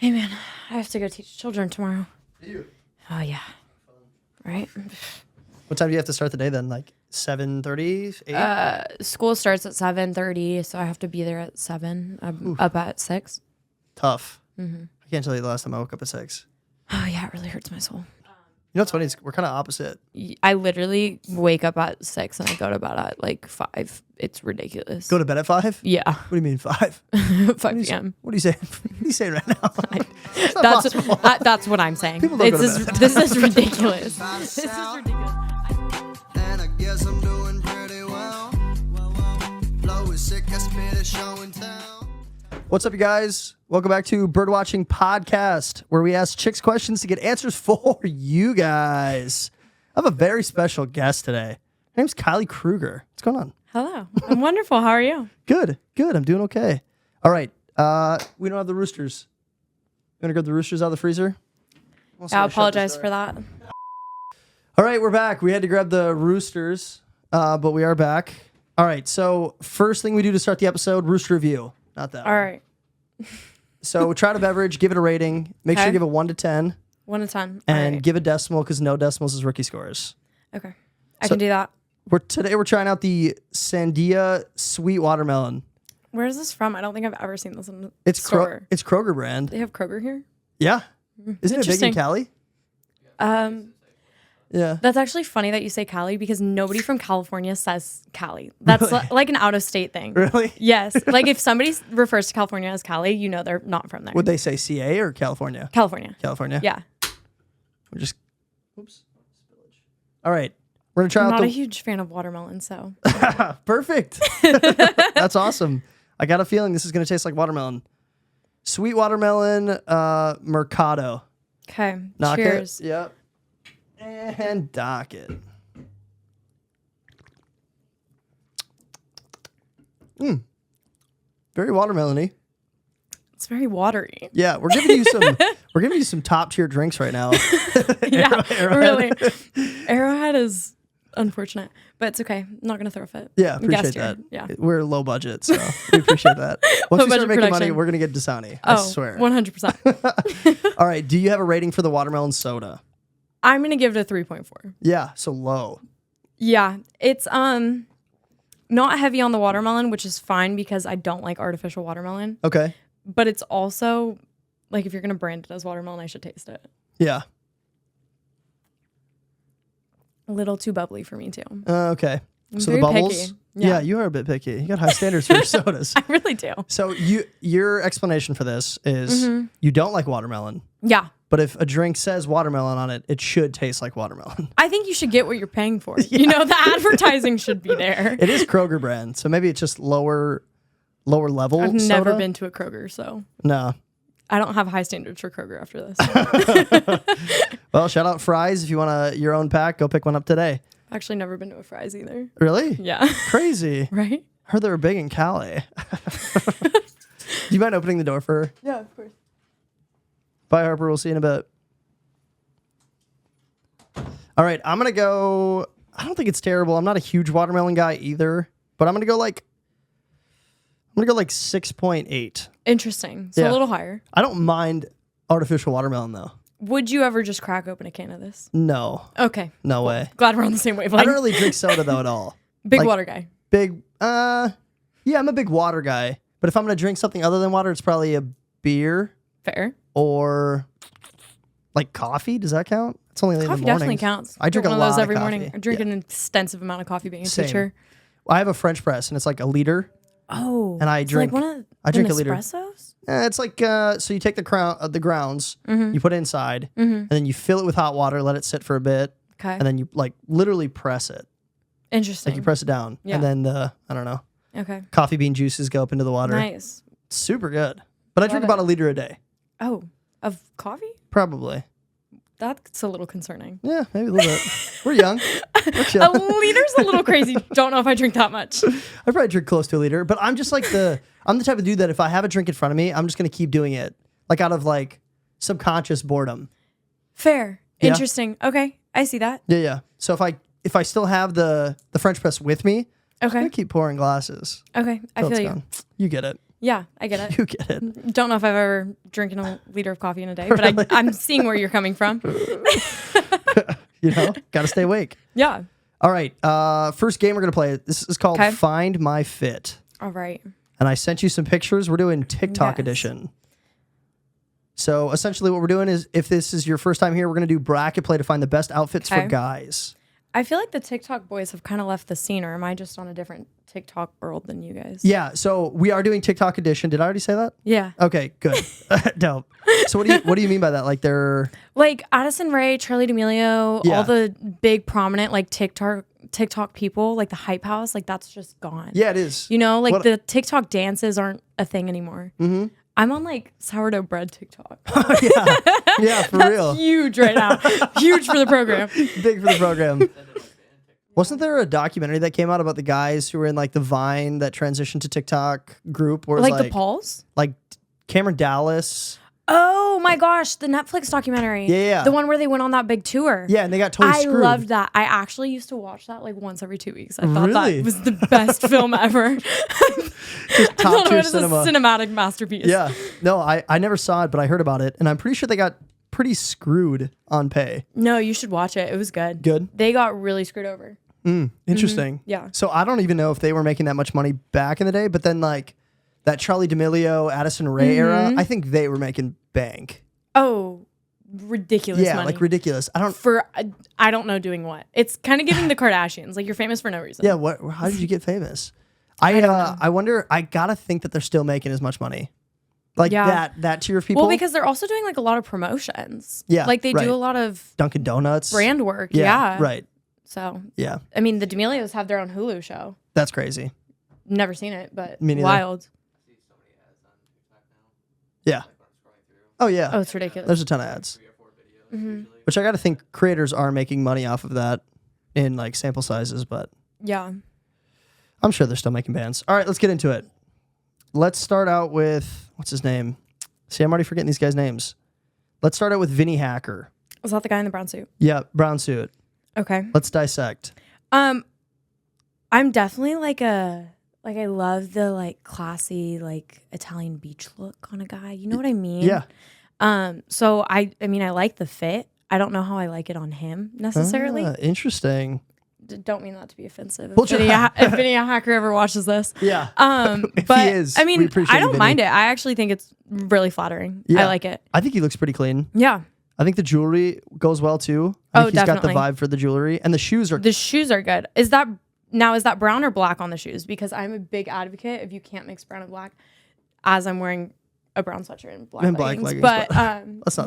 Hey, man, I have to go teach children tomorrow. Do you? Oh, yeah. Right? What time do you have to start the day then? Like 7:30, 8? School starts at 7:30, so I have to be there at 7. I'm up at 6. Tough. Mm-hmm. I can't tell you the last time I woke up at 6. Oh, yeah, it really hurts my soul. You know what's funny? We're kind of opposite. I literally wake up at 6 and I go to bed at like 5. It's ridiculous. Go to bed at 5? Yeah. What do you mean 5? 5 p.m. What are you saying? What are you saying right now? That's what I'm saying. People don't go to bed. This is ridiculous. This is ridiculous. And I guess I'm doing pretty well. Flow is sick, I spit a show in town. What's up, you guys? Welcome back to Birdwatching Podcast, where we ask chicks questions to get answers for you guys. I have a very special guest today. Her name's Kylie Krueger. What's going on? Hello. I'm wonderful. How are you? Good. I'm doing okay. All right. We don't have the roosters. You want to grab the roosters out of the freezer? I apologize for that. All right, we're back. We had to grab the roosters, but we are back. All right, so first thing we do to start the episode, rooster review. Not that. All right. So try to beverage, give it a rating. Make sure you give it 1 to 10. 1 to 10. And right. give a decimal because no decimals is rookie scores. Okay. I can do that. Today we're trying out the Sandia Sweet Watermelon. Where is this from? I don't think I've ever seen this in the It's store. It's Kroger brand. They have Kroger here? Yeah. Isn't it big in Interesting. Cali? Yeah. That's actually funny that you say Cali because nobody from California says Cali. That's Really? like an out-of-state thing. Really? Yes. Like if somebody refers to California as Cali, you know they're not from there. Would they say CA or California? California. California. Yeah. We're just. Oops. Spillage. All right. We're gonna try I'm out not the. a huge fan of watermelon, so. Perfect. That's awesome. I got a feeling this is gonna taste like watermelon. Sweet watermelon, Mercado. Okay. Knock Cheers. it. Yep. And dock it. Very watermelony. It's very watery. Yeah, we're giving you some. We're giving you some top tier drinks right now. Yeah, Arrowhead. really. Arrowhead is unfortunate, but it's okay. I'm not going to throw a fit. Yeah, I'm appreciate guest that. here. Yeah. We're low budget, so we appreciate that. Once Low we start budget making money, production. we're gonna get Dasani. I swear. 100%. All right. Do you have a rating for the watermelon soda? I'm going to give it a 3.4. Yeah, so low. Yeah. It's not heavy on the watermelon, which is fine because I don't like artificial watermelon. Okay. But it's also, like, if you're going to brand it as watermelon, I should taste it. Yeah. A little too bubbly for me, too. Okay. I'm So very the bubbles. picky. Yeah. Yeah. You are a bit picky. You got high standards for your sodas. I really do. So your explanation for this is you don't like watermelon, Yeah. but if a drink says watermelon on it, it should taste like watermelon. I think you should get what you're paying for. You know, the advertising should be there. It is Kroger brand, so maybe it's just lower level. I've soda? never been to a Kroger, so No. I don't have high standards for Kroger after this. Well, shout out Fries if you want your own pack. Go pick one up today. I've actually never been to a Fry's either. Really? Yeah. Crazy. Right? Heard they were big in Cali. Do you mind opening the door for her? Yeah, of course. Bye, Harper. We'll see you in a bit. All right, I'm gonna go. I don't think it's terrible. I'm not a huge watermelon guy either, but I'm gonna go like 6.8. Interesting. So Yeah. a little higher. I don't mind artificial watermelon though. Would you ever just crack open a can of this? No, Okay. no way. Glad we're on the same wavelength. I don't really drink soda though at all. Big like- water guy. Big. Yeah, I'm a big water guy. But if I'm gonna drink something other than water, it's probably a beer Fair. or like coffee. Does that count? It's only late Coffee in the morning. definitely counts. I drink one a of lot those of every coffee. morning. I drink Yeah. an extensive amount of coffee being a Same. teacher. I have a French press and it's like a liter. Oh. And I it's drink- like one of I drink the a liter. Nespressos? It's like so you take the grounds, you put it inside, Mm-hmm. and then you fill it with hot water, let it sit for a bit, Okay. and then you like literally press it. Interesting. Like you press it down, Yeah. and then the I don't know Okay. coffee bean juices go up into the water. Nice. It's super good. But I drink Love about it. a liter a day, Oh, of coffee? probably. That's a little concerning. Yeah, maybe a little bit. We're young. We're A chill. liter's a little crazy. Don't know if I drink that much. I probably drink close to a liter, but I'm just like I'm the type of dude that if I have a drink in front of me, I'm just gonna keep doing it, like out of like subconscious boredom. Fair. Yeah. Interesting. Okay. I see that. Yeah. So if I still have the French press with me, I'm Okay. gonna keep pouring glasses. Okay. I till it's feel you. gone. You get it. Yeah, I get it. You get it. Don't know if I've ever drinking a liter of coffee in a day, but I'm seeing where you're coming from. Gotta stay awake. Yeah. All right. First game we're going to play. This is called Find My Fit. All right. And I sent you some pictures. We're doing TikTok Yes. edition. So essentially what we're doing is, if this is your first time here, we're going to do bracket play to find the best outfits for guys. I feel like the TikTok boys have kind of left the scene, or am I just on a different TikTok world than you guys? Yeah. So we are doing TikTok edition. Did I already say that? Yeah. Okay, good. Dope. So what do you mean by that? Like they're Like Addison Rae, Charli D'Amelio, Yeah. all the big prominent like TikTok people, like the Hype House, like that's just gone. Yeah, it is. Like the TikTok dances aren't a thing anymore. Mm-hmm. I'm on like sourdough bread TikTok. Yeah, for That's real. huge right now. Huge for the program. Big for the program. Wasn't there a documentary that came out about the guys who were in like the Vine that transitioned to TikTok group? Where it was Like the Pauls? Like Cameron Dallas. Oh my gosh, the Netflix documentary. Yeah. The one where they went on that big tour. Yeah, and they got totally screwed. I loved that. I actually used to watch that like once every 2 weeks. I thought Really? that was the best film ever. Just top tier It was cinema. a cinematic masterpiece. Yeah. No, I never saw it, but I heard about it, and I'm pretty sure they got pretty screwed on pay. No, you should watch it. It was good. Good? They got really screwed over. Interesting. Yeah. So I don't even know if they were making that much money back in the day, but then like that Charli D'Amelio, Addison Rae era, I think they were making bank. Oh, ridiculous money. Like ridiculous. I don't know doing what. It's kind of giving the Kardashians. Like you're famous for no reason. Yeah, how did you get famous? I wonder, I gotta think that they're still making as much money. Like that tier of people. Well, because they're also doing like a lot of promotions. Yeah, Like they right. do a lot of Dunkin' Donuts. brand work. Yeah. Right. So, Yeah. I mean, the D'Amelios have their own Hulu show. That's crazy. Never seen it, but Me neither. wild. Yeah. Oh, yeah. Oh, it's ridiculous. There's a ton of ads. Which I gotta think creators are making money off of that in like sample sizes, but Yeah. I'm sure they're still making bands. All right, let's get into it. Let's start out with, what's his name? See, I'm already forgetting these guys' names. Let's start out with Vinny Hacker. Was that the guy in the brown suit? Yeah, brown suit. Okay. Let's dissect. I'm definitely I love the like classy like Italian beach look on a guy. You know what I mean? Yeah. So I mean I like the fit. I don't know how I like it on him necessarily. Interesting. Don't mean that to be offensive. Well, If Vinny Hacker ever watches this. Yeah. If But he is, I we mean, appreciate I you, don't Vinny. mind it. I actually think it's really flattering. Yeah. I like it. I think he looks pretty clean. Yeah. I think the jewelry goes well too. I think he's definitely. got the vibe for the jewelry, and the shoes are. The shoes are good. Is that brown or black on the shoes? Because I'm a big advocate if you can't mix brown and black, as I'm wearing a brown sweatshirt and black leggings. But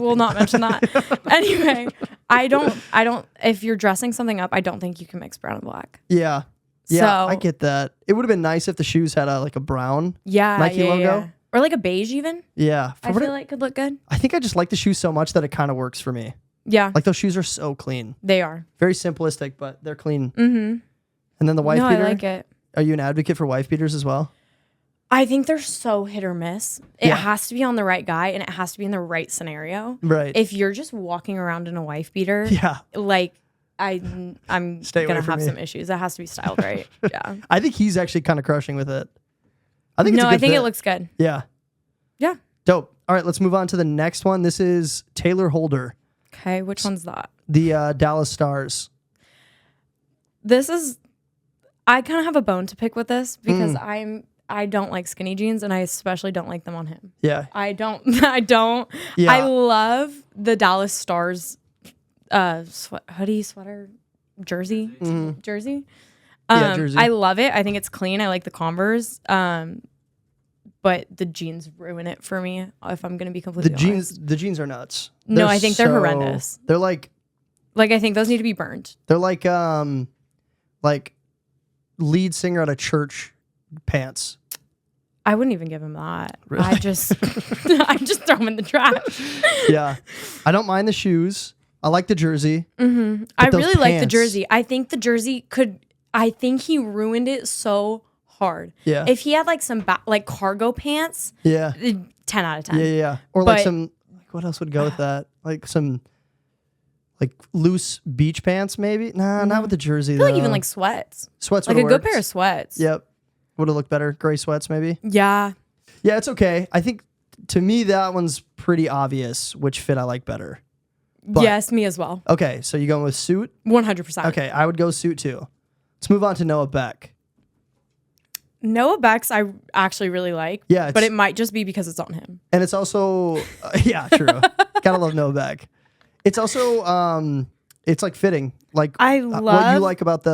we'll not mention that. Anyway, I don't. If you're dressing something up, I don't think you can mix brown and black. Yeah. Yeah, So- I get that. It would have been nice if the shoes had a brown Yeah, Nike yeah, logo. yeah. Or like a beige even. Yeah. I feel like could look good. I think I just like the shoes so much that it kind of works for me. Yeah, Like those shoes are so clean. they are. Very simplistic, but they're clean. Mm-hmm. And then the wife No, beater. I like it. Are you an advocate for wife beaters as well? I think they're so hit or miss. It Yeah. has to be on the right guy and it has to be in the right scenario. Right. If you're just walking around in a wife beater, Yeah. like I'm Stay away gonna from have me. some issues. It has to be styled right. Yeah. I think he's actually kind of crushing with it. I think it's a No, good I think fit. it looks good. Yeah. Yeah. Dope. All right, let's move on to the next one. This is Taylor Holder, Okay, which one's that? the Dallas Stars. This is I kind of have a bone to pick with this because I don't like skinny jeans and I especially don't like them on him. Yeah. I don't. Yeah. I love the Dallas Stars hoodie, sweater, jersey. Jersey. Yeah, jersey. I love it. I think it's clean. I like the Converse. But the jeans ruin it for me if I'm going to be completely honest. The jeans are nuts. No, I think they're horrendous. They're like I think those need to be burned. they're like lead singer at a church pants. I wouldn't even give him that. Really? I just throw them in the trash. Yeah. I don't mind the shoes. I like the jersey. I those really like the pants- jersey. I think the jersey I think he ruined it so hard. Yeah. If he had like some cargo pants, Yeah. 10 out of 10. Yeah. Or like But- some what else would go with that? Like some loose beach pants maybe? Nah, not with the jersey I feel though. like even like sweats. sweats Like would a have good pair of sweats. Yep. Would have looked better. Gray sweats maybe. Yeah. Yeah, it's okay. I think to me that one's pretty obvious which fit I like better. But, yes, me as well. Okay, so you going with suit? 100%. Okay, I would go suit too. Let's move on to Noah Beck. Noah Beck's I actually really like. Yeah, but it might just be because it's on him. And it's also, yeah, true. Gotta love Noah Beck. It's also, it's like fitting. Like I love what you like about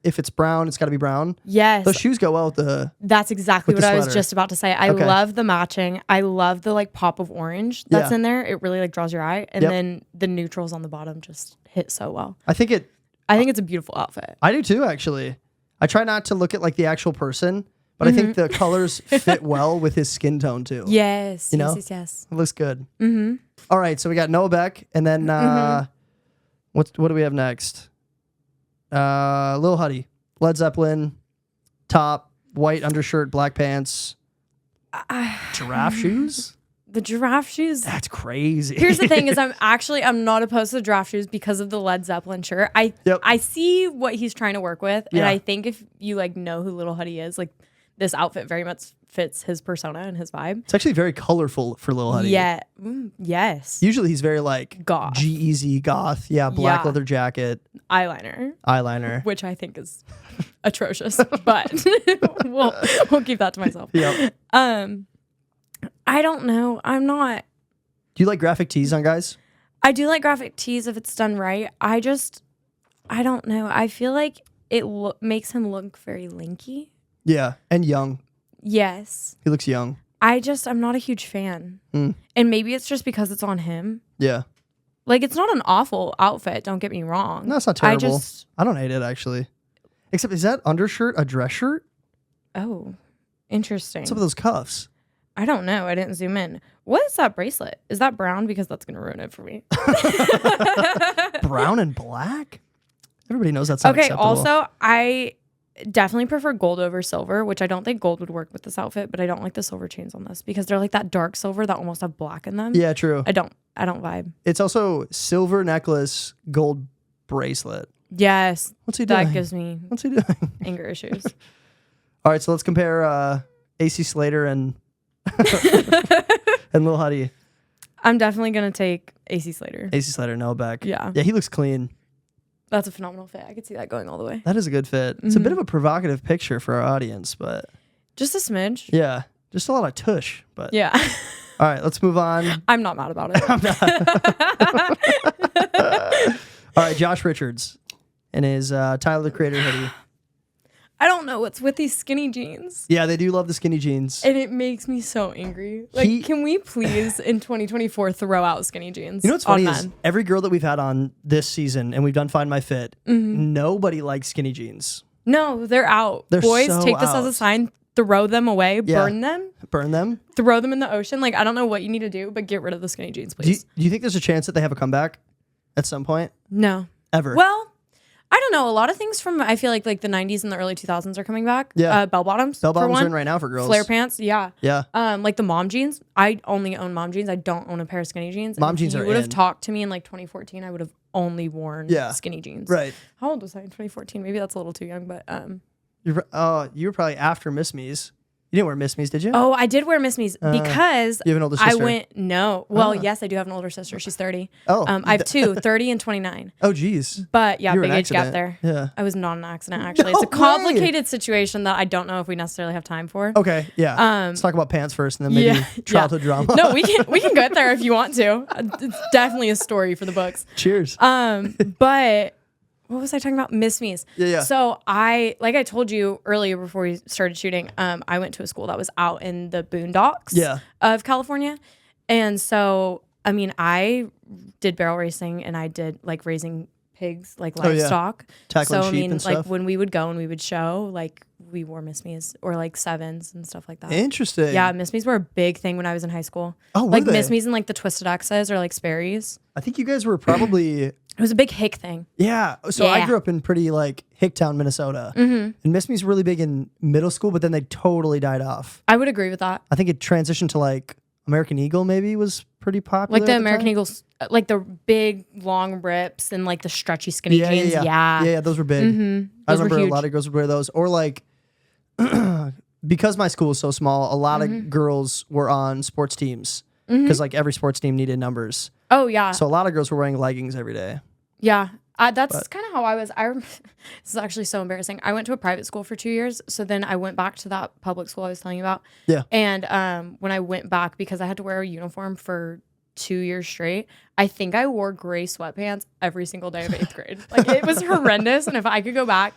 if it's brown, it's got to be brown. Yes. Those shoes go well with the. That's exactly what I was just about to say. I Okay. love the matching. I love the like pop of orange that's in there. It really like draws your eye. And then the neutrals on the bottom just hit so well. I think it's a beautiful outfit. I do too, actually. I try not to look at like the actual person, but I think the colors fit well with his skin tone too. Yes. You know? Yes. It looks good. Mm-hmm. All right, so we got Noah Beck, and then what do we have next? Lil Huddy, Led Zeppelin, top, white undershirt, black pants, giraffe shoes. The giraffe shoes. That's crazy. Here's the thing: is I'm not opposed to giraffe shoes because of the Led Zeppelin shirt. I see what he's trying to work with, and I think if you like know who Lil Huddy is, like this outfit very much fits his persona and his vibe. It's actually very colorful for Lil Huddy. Yeah. Yes. Usually he's very like goth. G-Eazy goth. Yeah. Black leather jacket. Eyeliner. Which I think is atrocious, but we'll keep that to myself. Yep. I don't know. I'm not. Do you like graphic tees on guys? I do like graphic tees if it's done right. I don't know. I feel like it makes him look very linky. Yeah. And young. Yes. He looks young. I'm not a huge fan. And maybe it's just because it's on him. Yeah. Like, it's not an awful outfit, don't get me wrong. No, it's not terrible. I don't hate it, actually. Except, is that undershirt a dress shirt? Oh, interesting. Some of those cuffs. I don't know. I didn't zoom in. What is that bracelet? Is that brown? Because that's going to ruin it for me. Brown and black? Everybody knows that's not acceptable. Also, I definitely prefer gold over silver, which I don't think gold would work with this outfit, but I don't like the silver chains on this because they're like that dark silver that almost have black in them. Yeah, true. I don't vibe. It's also silver necklace, gold bracelet. Yes. What's he doing? That gives me What's he doing? anger issues. All right, so let's compare AC Slater and and Lil Huddy. I'm definitely going to take AC Slater. AC Slater, Noah Beck. Yeah. Yeah, he looks clean. That's a phenomenal fit. I could see that going all the way. That is a good fit. It's a bit of a provocative picture for our audience, but... Just a smidge. Yeah. Just a lot of tush, but... Yeah. All right, let's move on. I'm not mad about it. All right, Josh Richards and his Tyler, the Creator hoodie. I don't know what's with these skinny jeans. Yeah, they do love the skinny jeans. And it makes me so angry. Like, can we please, in 2024, throw out skinny jeans? You know what's funny is every girl that we've had on this season, and we've done Find My Fit, nobody likes skinny jeans. No, they're out. Boys, so take this as a sign. Throw them away. Yeah. Burn them. Burn them. Throw them in the ocean. Like, I don't know what you need to do, but get rid of the skinny jeans, please. Do you think there's a chance that they have a comeback at some point? No. Ever? Well, I don't know. A lot of things from, I feel like the 90s and the early 2000s are coming back. Yeah. Bell bottoms. Bell bottoms are in right now for girls. Flare pants. Yeah. Yeah. Like the mom jeans. I only own mom jeans. I don't own a pair of skinny jeans. Mom jeans are in. If you would have talked to me in 2014, I would have only worn skinny jeans. Right. How old was I in 2014? Maybe that's a little too young, but you were probably after Miss Me's. You didn't wear Miss Me's, did you? Oh, I did wear Miss Me's because you have an older sister. No. Well, yes, I do have an older sister. She's 30. Oh. I have two, 30 and 29. Oh, geez. But yeah, big age gap there. Yeah. I was not an accident, actually. It's a complicated situation that I don't know if we necessarily have time for. Okay, yeah. Let's talk about pants first and then maybe childhood drama. No, we can get there if you want to. It's definitely a story for the books. Cheers. But what was I talking about? Miss Me's. Yeah. So I told you earlier before we started shooting, I went to a school that was out in the boondocks of California. And so, I mean, I did barrel racing and I did like raising pigs, like livestock. Tackling sheep and like stuff. when we would go and we would show, like we wore Miss Me's or like sevens and stuff like that. Interesting. Yeah, Miss Me's were a big thing when I was in high school. Oh, like were they? Miss Me's and like the Twisted X's or like Sperry's. I think you guys were probably... It was a big hick thing. Yeah. So I grew up in pretty like Hicktown, Minnesota. And Miss Me's really big in middle school, but then they totally died off. I would agree with that. I think it transitioned to like American Eagle maybe was pretty popular. Like the American Eagles, like the big long rips and like the stretchy skinny jeans. Yeah, those were big. I Those remember were a huge. lot of girls would wear those. Or like because my school is so small, a lot of girls were on sports teams because like every sports team needed numbers. Oh yeah. So a lot of girls were wearing leggings every day. Yeah. That's kind of how I was. This is actually so embarrassing. I went to a private school for 2 years. So then I went back to that public school I was telling you about. Yeah. And when I went back, because I had to wear a uniform for 2 years straight, I think I wore gray sweatpants every single day of 8th grade. Like, it was horrendous. And if I could go back,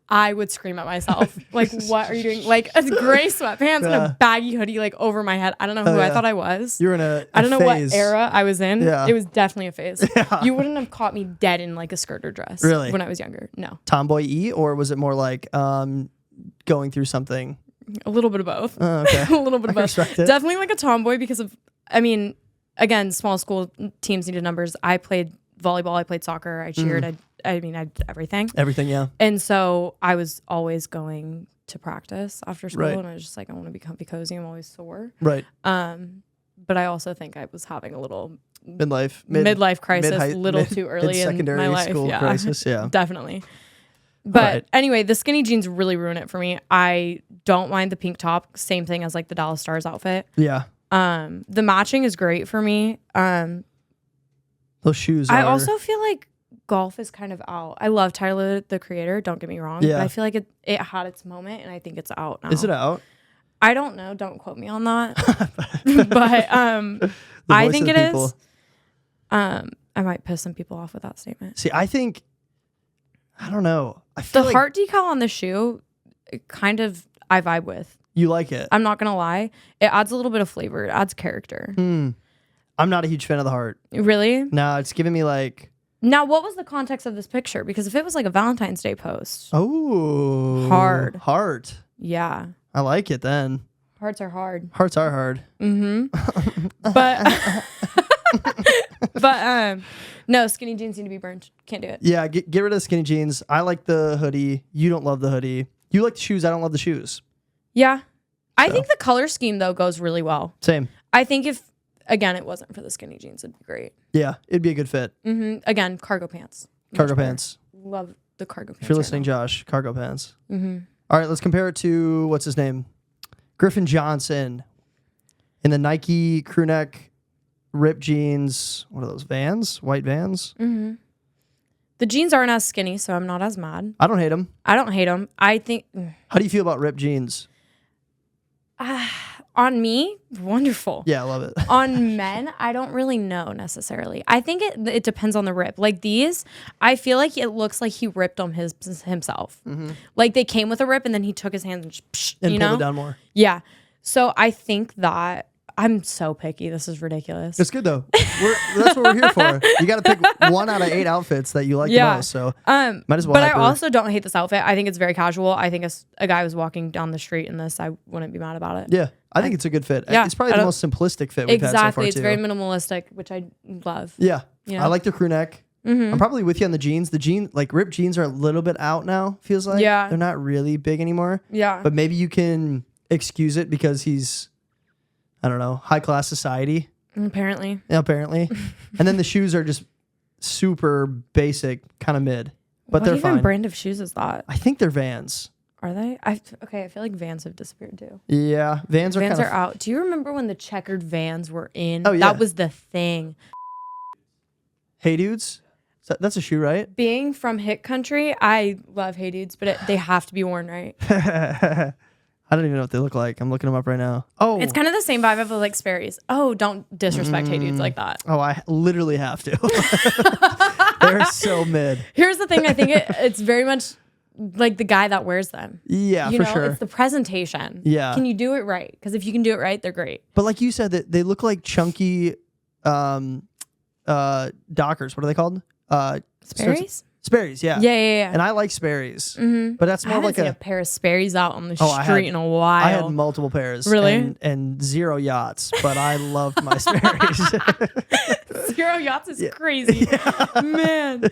I would scream at myself. Like, what are you doing? Like, a gray sweatpants and a baggy hoodie, like, over my head. I don't know who I thought I was. You were in a I don't know phase. what era I was in. Yeah. It was definitely a phase. Yeah. You wouldn't have caught me dead in, like, a skirt or dress. Really? When I was younger. No. Tomboy-y, or was it more like going through something? A little bit of both. Oh, okay. A little bit of both. Respect it. Definitely like a tomboy because of, I mean, again, small school teams needed numbers. I played volleyball, I played soccer, I cheered, I did everything. Everything, yeah. And so I was always going to practice after school, Right. and I was just like, I want to be comfy cozy. I'm always sore. Right. But I also think I was having a little midlife crisis, too early in my life. School Yeah, crisis, yeah. Definitely. But Right. anyway, the skinny jeans really ruin it for me. I don't mind the pink top. Same thing as like the Dallas Stars outfit. Yeah. The matching is great for me. Those shoes I also feel like golf is kind of out. I love Tyler, the Creator. Don't get me wrong. Yeah. But I feel like it had its moment, and I think it's out now. Is it out? I don't know. Don't quote me on that. But I think it is. I might piss some people off with that statement. See, I don't know. I feel The like heart decal on the shoe, kind of, I vibe with. you like it. I'm not gonna lie. It adds a little bit of flavor. It adds character. I'm not a huge fan of the heart. Really? No, it's giving me like. Now, what was the context of this picture? Because if it was like a Valentine's Day post, Oh, Hard. Heart. yeah, I like it then. hearts are hard. Hearts are hard. But no, skinny jeans need to be burned. Can't do it. Yeah, get rid of the skinny jeans. I like the hoodie. You don't love the hoodie. You like the shoes. I don't love the shoes. Yeah, I think the color scheme though goes really well. Same. I think if again it wasn't for the skinny jeans, it'd be great. Yeah, it'd be a good fit. Again, cargo pants. Cargo Much better. pants. Love the cargo pants. If you're right listening, now. Josh, cargo pants. All right, let's compare it to what's his name, Griffin Johnson, in the Nike crew neck, ripped jeans. What are those Vans? White Vans. The jeans aren't as skinny, so I'm not as mad. I don't hate them. I don't hate them. I think How do you feel about ripped jeans? on me, wonderful. Yeah, I love it. On men, I don't really know necessarily. I think it depends on the rip. Like these, I feel like it looks like he ripped them himself. Like they came with a rip and then he took his hands and just, And you pull know? it down more. Yeah. So I think that I'm so picky. This is ridiculous. It's good though. That's what we're here for. You got to pick 1 out of 8 outfits that you like the most. So might as well. But I also don't hate this outfit. I think it's very casual. I think if a guy was walking down the street in this, I wouldn't be mad about it. Yeah, I think it's a good fit. Yeah, It's probably the most simplistic fit we've had so far too. It's very minimalistic, which I love. Yeah, You know? I like the crew neck. I'm probably with you on the jeans. The like ripped jeans are a little bit out now. Feels like they're not really big anymore. Yeah, but maybe you can excuse it because he's, I don't know, high class society. Apparently. Yeah, apparently. And then the shoes are just super basic, kind of mid, but they're fine. What brand of shoes is that? I think they're Vans. Are they? I feel like Vans have disappeared too. Yeah, Vans are out. Do you remember when the checkered Vans were in? Oh, yeah. That was the thing. Hey Dudes. That's a shoe, right? Being from Hit Country, I love Hey Dudes, but they have to be worn right. I don't even know what they look like. I'm looking them up right now. Oh, It's kind of the same vibe of like Sperry's. Oh, don't disrespect Hey Dudes like that. Oh, I literally have to. They're so mid. Here's the thing. I think it's very much like the guy that wears them. Yeah, you for know, sure. It's the presentation. Yeah. Can you do it right? Because if you can do it right, they're great. But like you said, that they look like chunky Dockers. What are they called? Sperry's? Sperry's, yeah. Yeah. And I like Sperry's. But that's I more haven't like seen a pair of Sperry's out on the street in a while. I had multiple pairs. Really? And 0 yachts, but I loved my Sperry's. 0 yachts is crazy. Yeah. Man.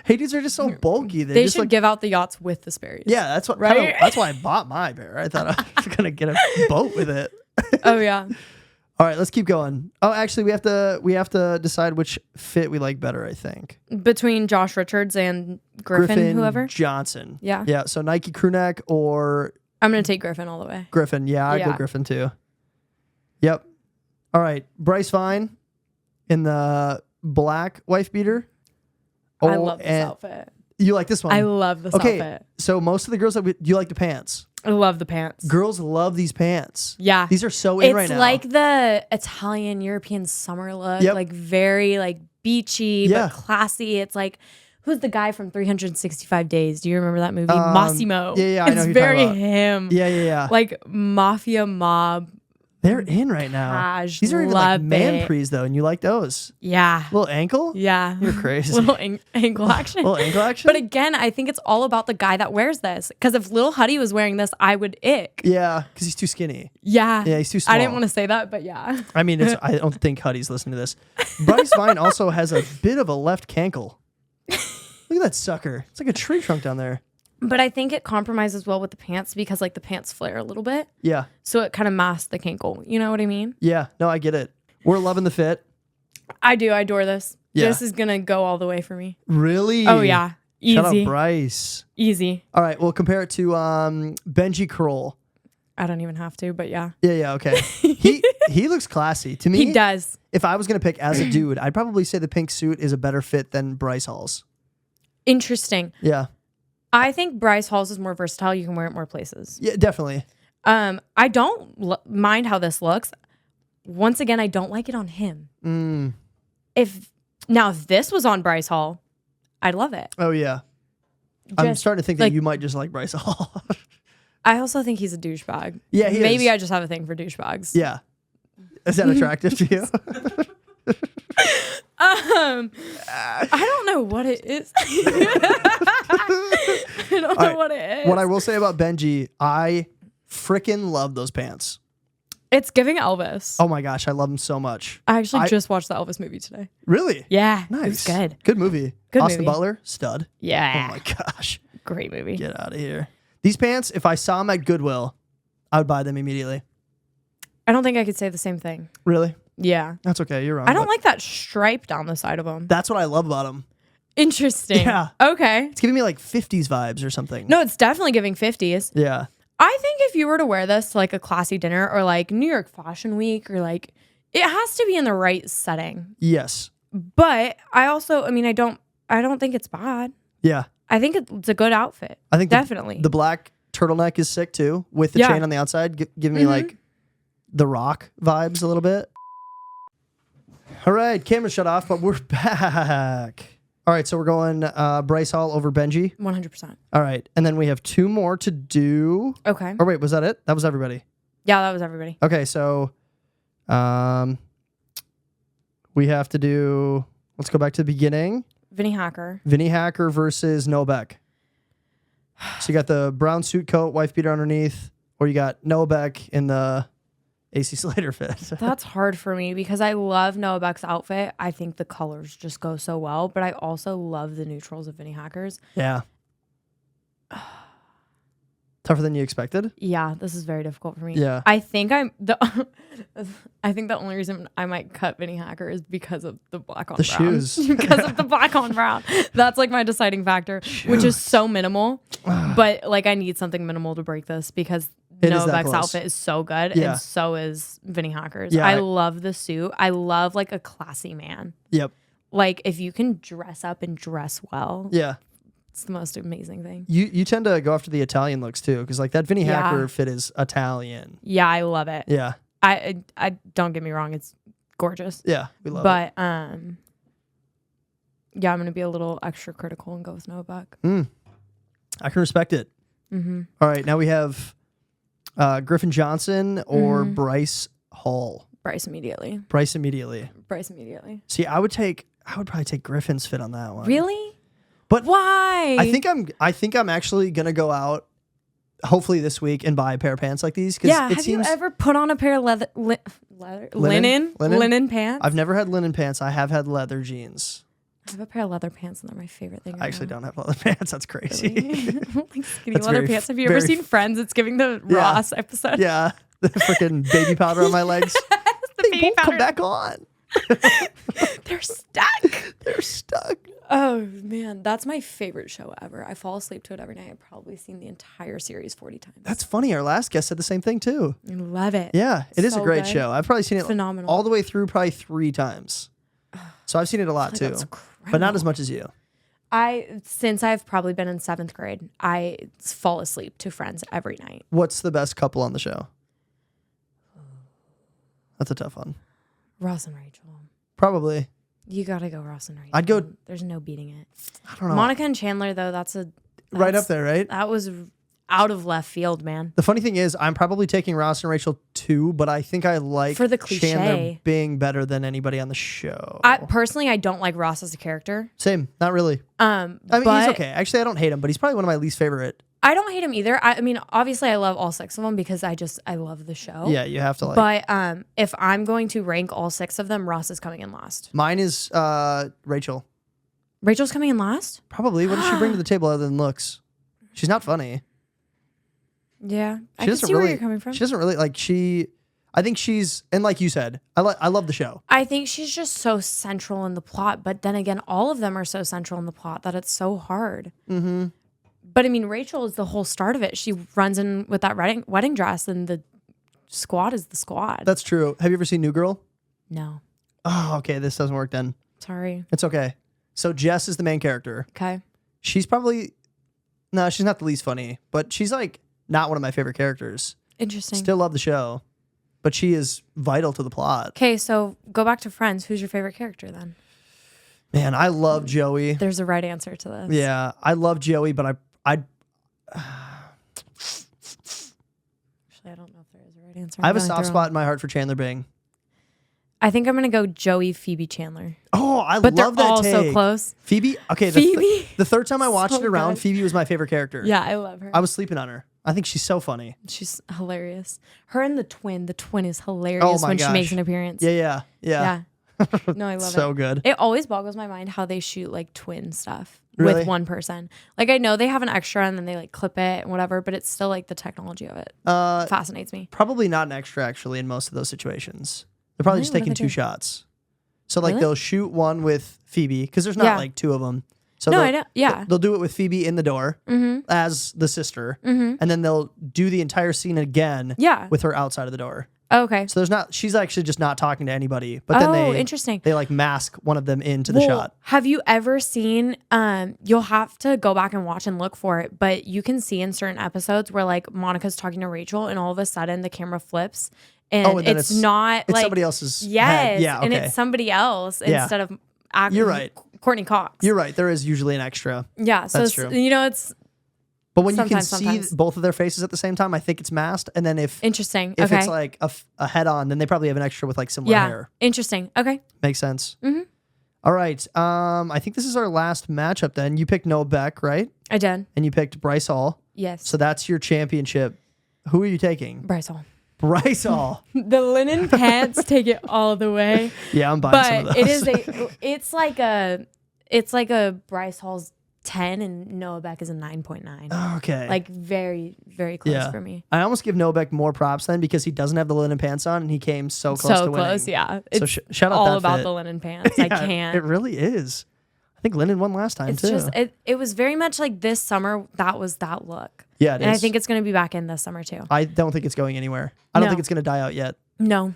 Hey, dudes are just so bulky. They just should give out the yachts with the Sperry's. Yeah, that's what. Right? That's why I bought my pair. I thought I was gonna get a boat with it. Oh yeah. All right, let's keep going. Oh, actually, we have to decide which fit we like better. I think Between Josh Richards and Griffin whoever. Johnson. Yeah. Yeah. So Nike crew neck or I'm going to take Griffin all the way. Griffin. Yeah, I'd go Griffin too. Yep. All right. Bryce Vine in the black wife beater. I love this outfit. You like this one? I love this outfit. So most of the girls, do you like the pants? I love the pants. Girls love these pants. Yeah. These are so in right now. It's like the Italian European summer look. Yep. Like very like beachy, but classy. It's like, who's the guy from 365 Days? Do you remember that movie? Massimo. Yeah, I know it's who you're very talking about. him. Yeah. Like mafia mob. They're in right now. These are even like man prees though, and you like those? Yeah. Little ankle? Yeah. You're crazy. Little ankle action. Little ankle action? But again, I think it's all about the guy that wears this. Because if Lil Huddy was wearing this, I would ick. Yeah, because he's too skinny. Yeah. Yeah, he's too small. I didn't want to say that, but yeah. I mean, I don't think Huddy's listening to this. Bryce Vine also has a bit of a left cankle. Look at that sucker. It's like a tree trunk down there. But I think it compromises well with the pants because like the pants flare a little bit. Yeah. So it kind of masks the cankle. You know what I mean? Yeah. No, I get it. We're loving the fit. I do. I adore this. Yeah. This is going to go all the way for me. Really? Oh, yeah. Easy. Shout out Bryce. Easy. All right. We'll compare it to Benji Kroll. I don't even have to, but yeah. Yeah. Okay. He looks classy. To me, he does. If I was going to pick as a dude, I'd probably say the pink suit is a better fit than Bryce Hall's. Interesting. Yeah. I think Bryce Hall's is more versatile. You can wear it more places. Yeah, definitely. I don't mind how this looks. Once again, I don't like it on him. If this was on Bryce Hall, I'd love it. Oh yeah. I'm starting to think that you might just like Bryce Hall. I also think he's a douchebag. Yeah, maybe I just have a thing for douchebags. Yeah. Is that attractive to you? I don't know what it is. I don't know what it is. What I will say about Benji, I freaking love those pants. It's giving Elvis. Oh my gosh, I love them so much. I actually just watched the Elvis movie today. Really? Yeah. Nice. It was good. Good movie. Good Austin movie. Butler, stud. Yeah. Oh my gosh. Great movie. Get out of here. These pants, if I saw them at Goodwill, I would buy them immediately. I don't think I could say the same thing. Really? Yeah. That's okay. You're wrong. I don't like that stripe down the side of them. That's what I love about them. Interesting. Yeah. Okay. It's giving me like 50s vibes or something. No, it's definitely giving 50s. Yeah. I think if you were to wear this to like a classy dinner or like New York Fashion Week or like, it has to be in the right setting. Yes. But I also, I don't think it's bad. Yeah. I think it's a good outfit. I think definitely the black turtleneck is sick too, with the chain on the outside, giving me like the Rock vibes a little bit. All right, camera shut off, but we're back. All right, so we're going Bryce Hall over Benji. 100%. All right, and then we have two more to do. Okay. Or wait, was that it? That was everybody. Yeah, that was everybody. Okay, so we have to do, let's go back to the beginning. Vinny Hacker. Vinny Hacker versus Noah Beck. So you got the brown suit coat, wife beater underneath, or you got Noah Beck in the AC Slater fit. That's hard for me because I love Noah Beck's outfit. I think the colors just go so well, but I also love the neutrals of Vinny Hacker's. Yeah. Tougher than you expected? Yeah, this is very difficult for me. Yeah. I think the only reason I might cut Vinny Hacker is because of the black on brown. shoes. Because of the black on brown. That's like my deciding factor, which is so minimal. But like I need something minimal to break this because Noah Beck's outfit is so good and so is Vinny Hacker's. Yeah, I love the suit. I love like a classy man. Yep. Like if you can dress up and dress well. Yeah. It's the most amazing thing. You tend to go after the Italian looks too, because like that Vinny Hacker fit is Italian. Yeah, I love it. Yeah. I don't get me wrong, it's gorgeous. Yeah, we love it. But yeah, I'm gonna be a little extra critical and go with Noah Beck. I can respect it. Mm-hmm. All right, now we have Griffin Johnson or Bryce Hall. Bryce immediately. Bryce immediately. Bryce immediately. See, I would probably take Griffin's fit on that one. Really? But why? I think I'm actually gonna go out, hopefully this week, and buy a pair of pants like these. Yeah. Have you ever put on a pair of linen pants? I've never had linen pants. I have had leather jeans. I have a pair of leather pants, and they're my favorite thing. I actually don't have leather pants. That's crazy. Really? Like skinny leather pants. Have you ever seen Friends? It's giving the Ross episode. Yeah, the freaking baby powder on my legs. The they won't come back on. They're stuck. They're stuck. Oh, man. That's my favorite show ever. I fall asleep to it every night. I've probably seen the entire series 40 times. That's funny. Our last guest said the same thing too. I love it. Yeah, it is a So great good. show. I've probably seen it Phenomenal. all the way through probably 3 times. So I've seen it a lot too. That's But not as much as you. Since I've probably been in 7th grade, I fall asleep to Friends every night. What's the best couple on the show? That's a tough one. Ross and Rachel. Probably. You gotta go Ross and Rachel. I'd go- There's no beating it. I don't know. Monica and Chandler, though, that's Right up there, right? That was out of left field, man. The funny thing is, I'm probably taking Ross and Rachel too, but I think I like For the cliche. Chandler being better than anybody on the show. Personally, I don't like Ross as a character. Same, not really. I mean, he's okay. Actually, I don't hate him, but he's probably one of my least favorite. I don't hate him either. I mean, obviously, I love all 6 of them because I love the show. Yeah, you have to like. But if I'm going to rank all 6 of them, Ross is coming in last. Mine is Rachel. Rachel's coming in last? Probably. What does she bring to the table other than looks? She's not funny. Yeah, She I can doesn't see really, where you're coming from. She doesn't really like. I think she's, and like you said, I love the show. I think she's just so central in the plot, but then again, all of them are so central in the plot that it's so hard. Mm-hmm. But I mean, Rachel is the whole start of it. She runs in with that wedding dress, and the squad is the squad. That's true. Have you ever seen New Girl? No. Oh, okay. This doesn't work then. Sorry. It's okay. So Jess is the main character. Okay. She's probably, no, she's not the least funny, but she's like not one of my favorite characters. Interesting. Still love the show, but she is vital to the plot. Okay, so go back to Friends. Who's your favorite character then? Man, I love Joey. There's a right answer to this. Yeah, I love Joey, but Actually, I don't know if there is a right answer. I have a soft spot in my heart for Chandler Bing. I think I'm gonna go Joey, Phoebe, Chandler. Oh, I But love they're that all so take. close. Phoebe? Okay, Phoebe? the third time I watched So it around, good. Phoebe was my favorite character. Yeah, I love her. I was sleeping on her. I think she's so funny. She's hilarious. Her and the twin is hilarious Oh my when gosh. she makes an appearance. Yeah. Yeah. No, I love it. So good. It always boggles my mind how they shoot like twin stuff Really? with one person. Like I know they have an extra and then they like clip it and whatever, but it's still like the technology of it fascinates me. Probably not an extra actually in most of those situations. They're probably Really? just What do taking they 2 do? shots. So like Really? they'll shoot one with Phoebe because there's not Yeah. like 2 of them. So No, they'll- I know. Yeah. They'll do it with Phoebe in the door as the sister, and then they'll do the entire scene again Yeah. with her outside of the door. Oh, okay. So there's not. She's actually just not talking to anybody. But then Interesting. they like mask one of them into the Well, shot. Have you ever seen you'll have to go back and watch and look for it, but you can see in certain episodes where like Monica's talking to Rachel and all of a sudden the camera flips and, Oh, and then it's not it's like somebody else's yes, head. Yeah, okay. and it's somebody else Yeah. instead of You're right. Courtney Cox. You're right. There is usually an extra. Yeah, so That's it's, true. you know it's But when you can Sometimes. see both of their faces at the same time, I think it's masked. And then if interesting. if Okay. it's like a head on, then they probably have an extra with like similar Yeah. hair. Interesting. Okay. Makes sense. Mm-hmm. All right. I think this is our last matchup then. You picked Noah Beck, right? I did. And you picked Bryce Hall. Yes. So that's your championship. Who are you taking? Bryce Hall. Bryce Hall. The linen pants take it all the way. Yeah, I'm buying some of But those. it's like a Bryce Hall's 10 and Noah Beck is a 9.9. Okay. Like very, very close for me. I almost give Noah Beck more props then because he doesn't have the linen pants on and he came so close So to winning. close, yeah. So It's shout out all that about fit. the linen pants. I Yeah, can't. It really is. I think Linden won last time It's too. just it was very much like this summer that was that look. Yeah, it and is. I think it's going to be back in this summer too. I don't think it's going anywhere. I don't No. think it's going to die out yet. No.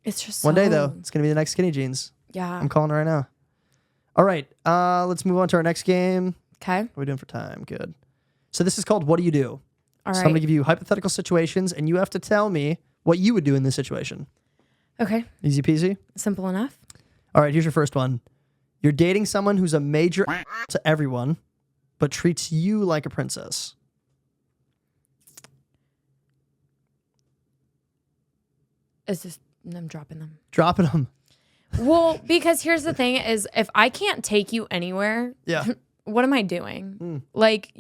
It's just One day so- though, it's going to be the next Skinny Jeans. Yeah. I'm calling it right now. All right, let's move on to our next game. Okay. What are we doing for time? Good. So this is called What Do You Do? All So right. I'm going to give you hypothetical situations and you have to tell me what you would do in this situation. Okay. Easy peasy? Simple enough. All right, here's your first one. You're dating someone who's a major to everyone, but treats you like a princess. Is this I'm dropping them. Dropping them. Well, because here's the thing is if I can't take you anywhere, Yeah. what am I doing? Like,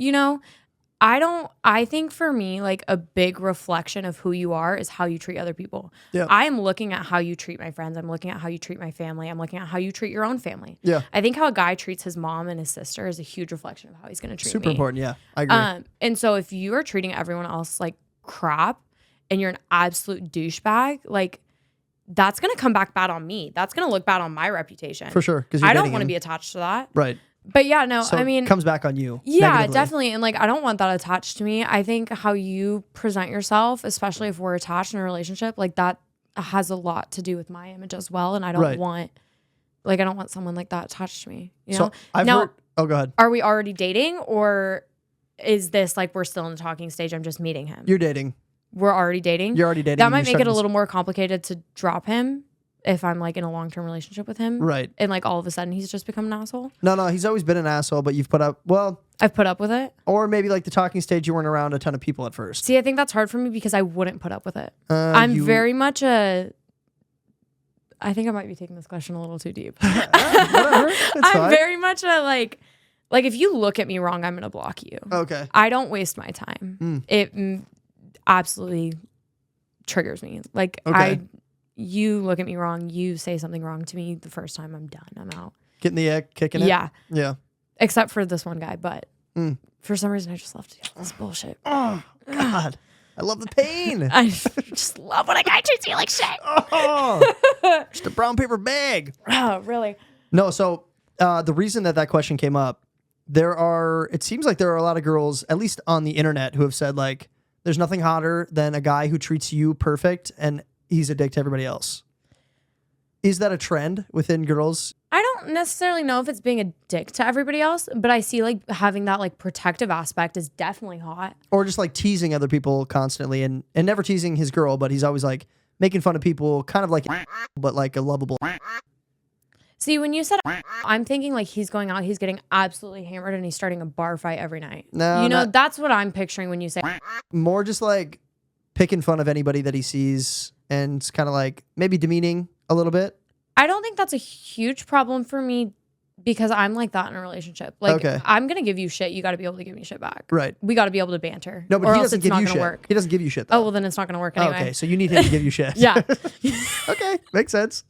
I think for me, like a big reflection of who you are is how you treat other people. Yeah. I'm looking at how you treat my friends. I'm looking at how you treat my family. I'm looking at how you treat your own family. Yeah. I think how a guy treats his mom and his sister is a huge reflection of how he's going to treat Super me. important. Yeah, I agree. And so if you are treating everyone else like crap and you're an absolute douchebag, like that's going to come back bad on me. That's going to look bad on my reputation. For sure. Because I don't want to be attached to that. Right. But yeah, no, So I mean, it comes back on you. yeah, negatively. definitely. And like, I don't want that attached to me. I think how you present yourself, especially if we're attached in a relationship, like that has a lot to do with my image as well. And I don't want, like, I don't want someone like that attached to me. You know? So I've heard, oh, go ahead. Are we already dating, or is this like we're still in the talking stage? I'm just meeting him. You're dating. We're already dating. You're already dating. That might make it a little more complicated to drop him if I'm like in a long-term relationship with him. Right. And like all of a sudden he's just become an asshole. No, he's always been an asshole, but you've put up, well. I've put up with it. Or maybe like the talking stage, you weren't around a ton of people at first. See, I think that's hard for me because I wouldn't put up with it. I'm very much I think I might be taking this question a little too deep. I'm very much a like if you look at me wrong, I'm going to block you. Okay. I don't waste my time. It absolutely triggers me. Like you look at me wrong, you say something wrong to me the first time, I'm done. I'm out. Getting the ick, kicking it? Yeah. Yeah. Except for this one guy, but for some reason I just love to do this bullshit. Oh, God. I love the pain. I just love when a guy treats me like shit. Oh, just a brown paper bag. Oh, really? No, so the reason that question came up, it seems like there are a lot of girls, at least on the internet, who have said like, there's nothing hotter than a guy who treats you perfect and he's a dick to everybody else. Is that a trend within girls? I don't necessarily know if it's being a dick to everybody else, but I see like having that like protective aspect is definitely hot. Or just like teasing other people constantly and never teasing his girl, but he's always like making fun of people, kind of like, but like a lovable. See, when you said, I'm thinking like he's going out, he's getting absolutely hammered and he's starting a bar fight every night. No, that's what I'm picturing when you say. More just like picking fun of anybody that he sees and it's kind of like maybe demeaning a little bit. I don't think that's a huge problem for me because I'm like that in a relationship. Like, I'm going to give you shit. You got to be able to give me shit back. Right. We got to be able to banter. No, but he doesn't give you shit. Work. He doesn't give you shit, though. Oh, well, then it's not going to work anyway. Okay, so you need him to give you shit. Yeah. Okay, makes sense.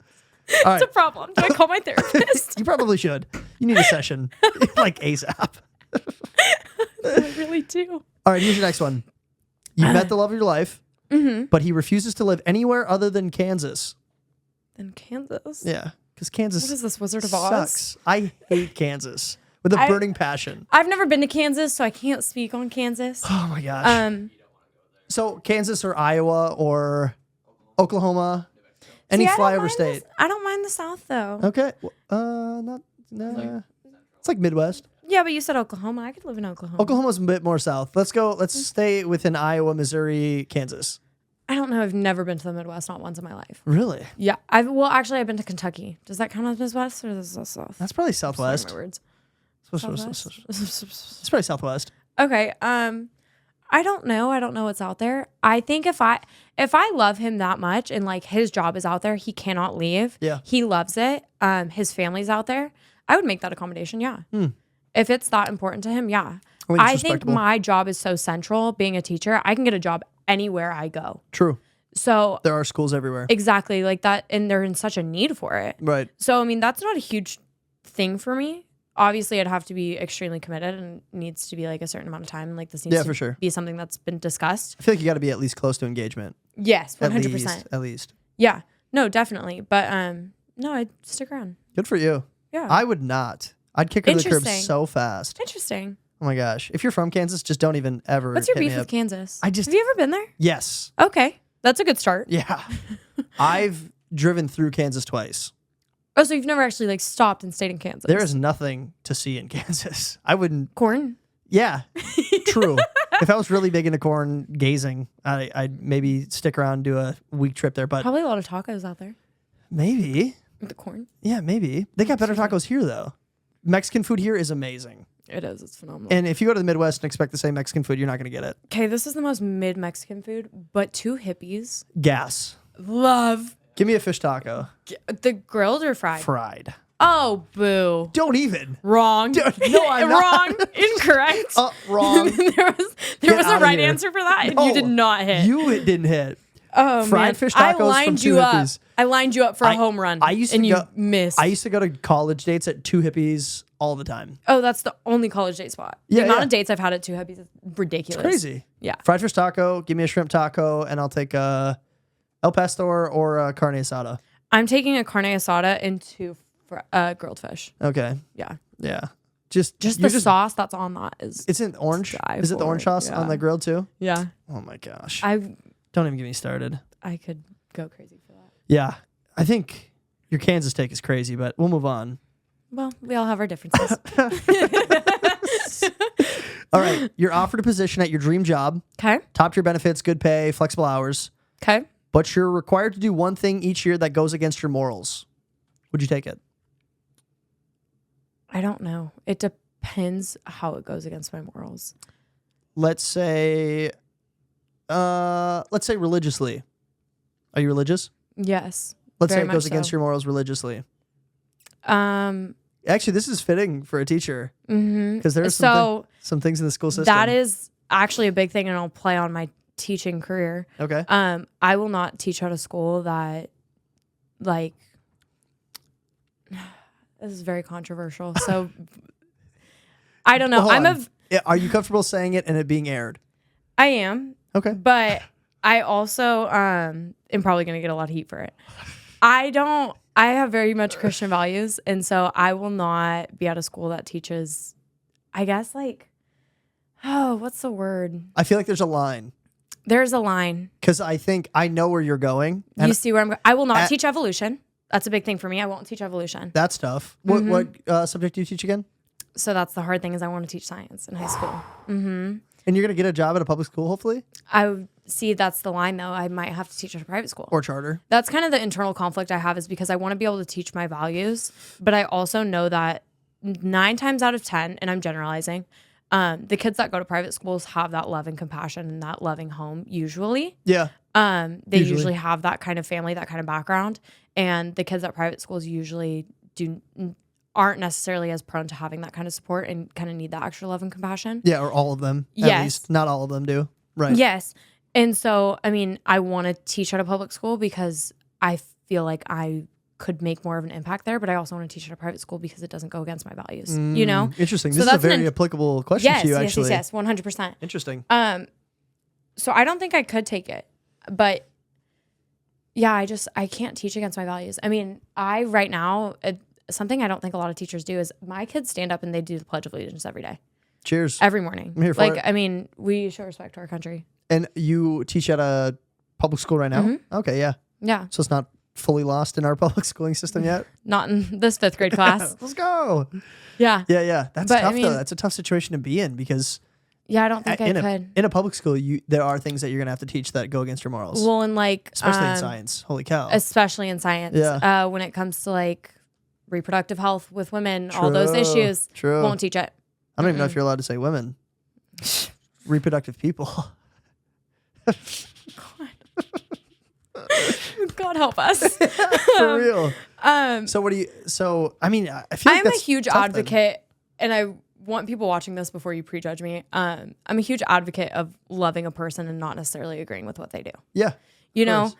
All right. It's a problem. Do I call my therapist? You probably should. You need a session, like ASAP. I really do. All right, here's your next one. You met the love of your life, but he refuses to live anywhere other than Kansas. In Kansas? Yeah, because Kansas What is this, Wizard of Oz? Sucks. I hate Kansas with a burning passion. I've never been to Kansas, so I can't speak on Kansas. Oh my gosh. So Kansas or Iowa or Oklahoma, any flyover state. I don't mind the South though. Okay. It's like Midwest. Yeah, but you said Oklahoma. I could live in Oklahoma. Oklahoma's a bit more south. Let's stay within Iowa, Missouri, Kansas. I don't know. I've never been to the Midwest, not once in my life. Really? Yeah. I've been to Kentucky. Does that count as Midwest or is this South? That's probably Southwest. My words. It's probably Southwest. Okay. I don't know. I don't know what's out there. I think if I love him that much and like his job is out there, he cannot leave. Yeah. He loves it. His family's out there. I would make that accommodation. Yeah. If it's that important to him, yeah. I think my job is so central. Being a teacher, I can get a job anywhere I go. True. So there are schools everywhere. Exactly, like that, and they're in such a need for it. Right. So I mean, that's not a huge thing for me. Obviously, I'd have to be extremely committed and needs to be like a certain amount of time. Like this needs to be something that's been discussed. I feel like you got to be at least close to engagement. Yes, 100%. At least. Yeah. No, definitely. But no, I'd stick around. Good for you. Yeah. I would not. I'd kick her to the curb so fast. Interesting. Oh my gosh. If you're from Kansas, just don't even ever. What's your beef with Kansas? Have you ever been there? Yes. Okay. That's a good start. Yeah. I've driven through Kansas twice. Oh, so you've never actually like stopped and stayed in Kansas? There is nothing to see in Kansas. I wouldn't. Corn? Yeah. True. If I was really big into corn gazing, I'd maybe stick around and do a week trip there. But probably a lot of tacos out there. Maybe. With the corn? Yeah, maybe. They got better tacos here though. Mexican food here is amazing. It is. It's phenomenal. And if you go to the Midwest and expect the same Mexican food, you're not going to get it. Okay, this is the most mid-Mexican food, but two hippies. Gas. Love. Give me a fish taco. The grilled or fried? Fried. Oh, boo. Don't even. Wrong. No, I'm not. Wrong. Incorrect. Wrong. there was a right answer for that, and you did not hit. You didn't hit. Oh, fried fish tacos from two hippies. I lined you up for a home run. You missed. I used to go to college dates at Two Hippies all the time. Oh, that's the only college date spot. The amount of dates I've had at Two Hippies is ridiculous. It's crazy. Yeah. Fried fish taco, give me a shrimp taco, and I'll take a El Pastor or carne asada? I'm taking a carne asada and 2 grilled fish. Okay. Yeah. Yeah. Just the sauce that's on that is. It's an orange. Is it the orange sauce on the grill too? Yeah. Oh my gosh. don't even get me started. I could go crazy for that. Yeah. I think your Kansas take is crazy, but we'll move on. Well, we all have our differences. All right. You're offered a position at your dream job. Okay. Top tier benefits, good pay, flexible hours. Okay. But you're required to do one thing each year that goes against your morals. Would you take it? I don't know. It depends how it goes against my morals. Let's say religiously. Are you religious? Yes. Let's say it goes against your morals religiously. Actually, this is fitting for a teacher because there are some things in the school system. That is actually a big thing, and I'll play on my teaching career. Okay. I will not teach at a school that, like, this is very controversial. So I don't know. Well, are you comfortable saying it and it being aired? I am. Okay. But I also am probably going to get a lot of heat for it. I have very much Christian values, and so I will not be at a school that teaches, I guess, like, what's the word? I feel like there's a line. There's a line. Because I think I know where you're going. You see where I'm going? I will not teach evolution. That's a big thing for me. I won't teach evolution. That's tough. What subject do you teach again? So that's the hard thing is I want to teach science in high school. Mm-hmm. And you're going to get a job at a public school, hopefully? I would see that's the line, though. I might have to teach at a private school. Or charter. That's kind of the internal conflict I have is because I want to be able to teach my values, but I also know that 9 times out of 10, and I'm generalizing, the kids that go to private schools have that love and compassion and that loving home usually. Yeah. They usually have that kind of family, that kind of background. And the kids at private schools usually aren't necessarily as prone to having that kind of support and kind of need that extra love and compassion. Yeah, or all of them. At least. Not all of them do. Right. Yes. And so, I mean, I want to teach at a public school because I feel like I could make more of an impact there, but I also want to teach at a private school because it doesn't go against my values, you know? Interesting. So this is a very applicable question to you, actually. Yes, 100%. Interesting. So I don't think I could take it, but yeah, I can't teach against my values. I mean, right now, something I don't think a lot of teachers do is my kids stand up and they do the Pledge of Allegiance every day. Cheers. Every morning. I'm here for it. I mean, we show respect to our country. And you teach at a public school right now? Mm-hmm. Okay, yeah. Yeah. So it's not fully lost in our public schooling system yet? Not in this 5th grade class. Let's go. Yeah. Yeah. That's tough, though. That's a tough situation to be in because... Yeah, I don't think I could. In a public school, there are things that you're going to have to teach that go against your morals. Well, and like... Especially in science. Holy cow. Especially in science. Yeah. When it comes to like reproductive health with women, all those issues, won't teach it. I don't even know if you're allowed to say women. Reproductive people. God help us. For real. So what do you... So, I mean, I feel like I'm a huge advocate, and I want people watching this before you prejudge me. I'm a huge advocate of loving a person and not necessarily agreeing with what they do. Yeah. You know,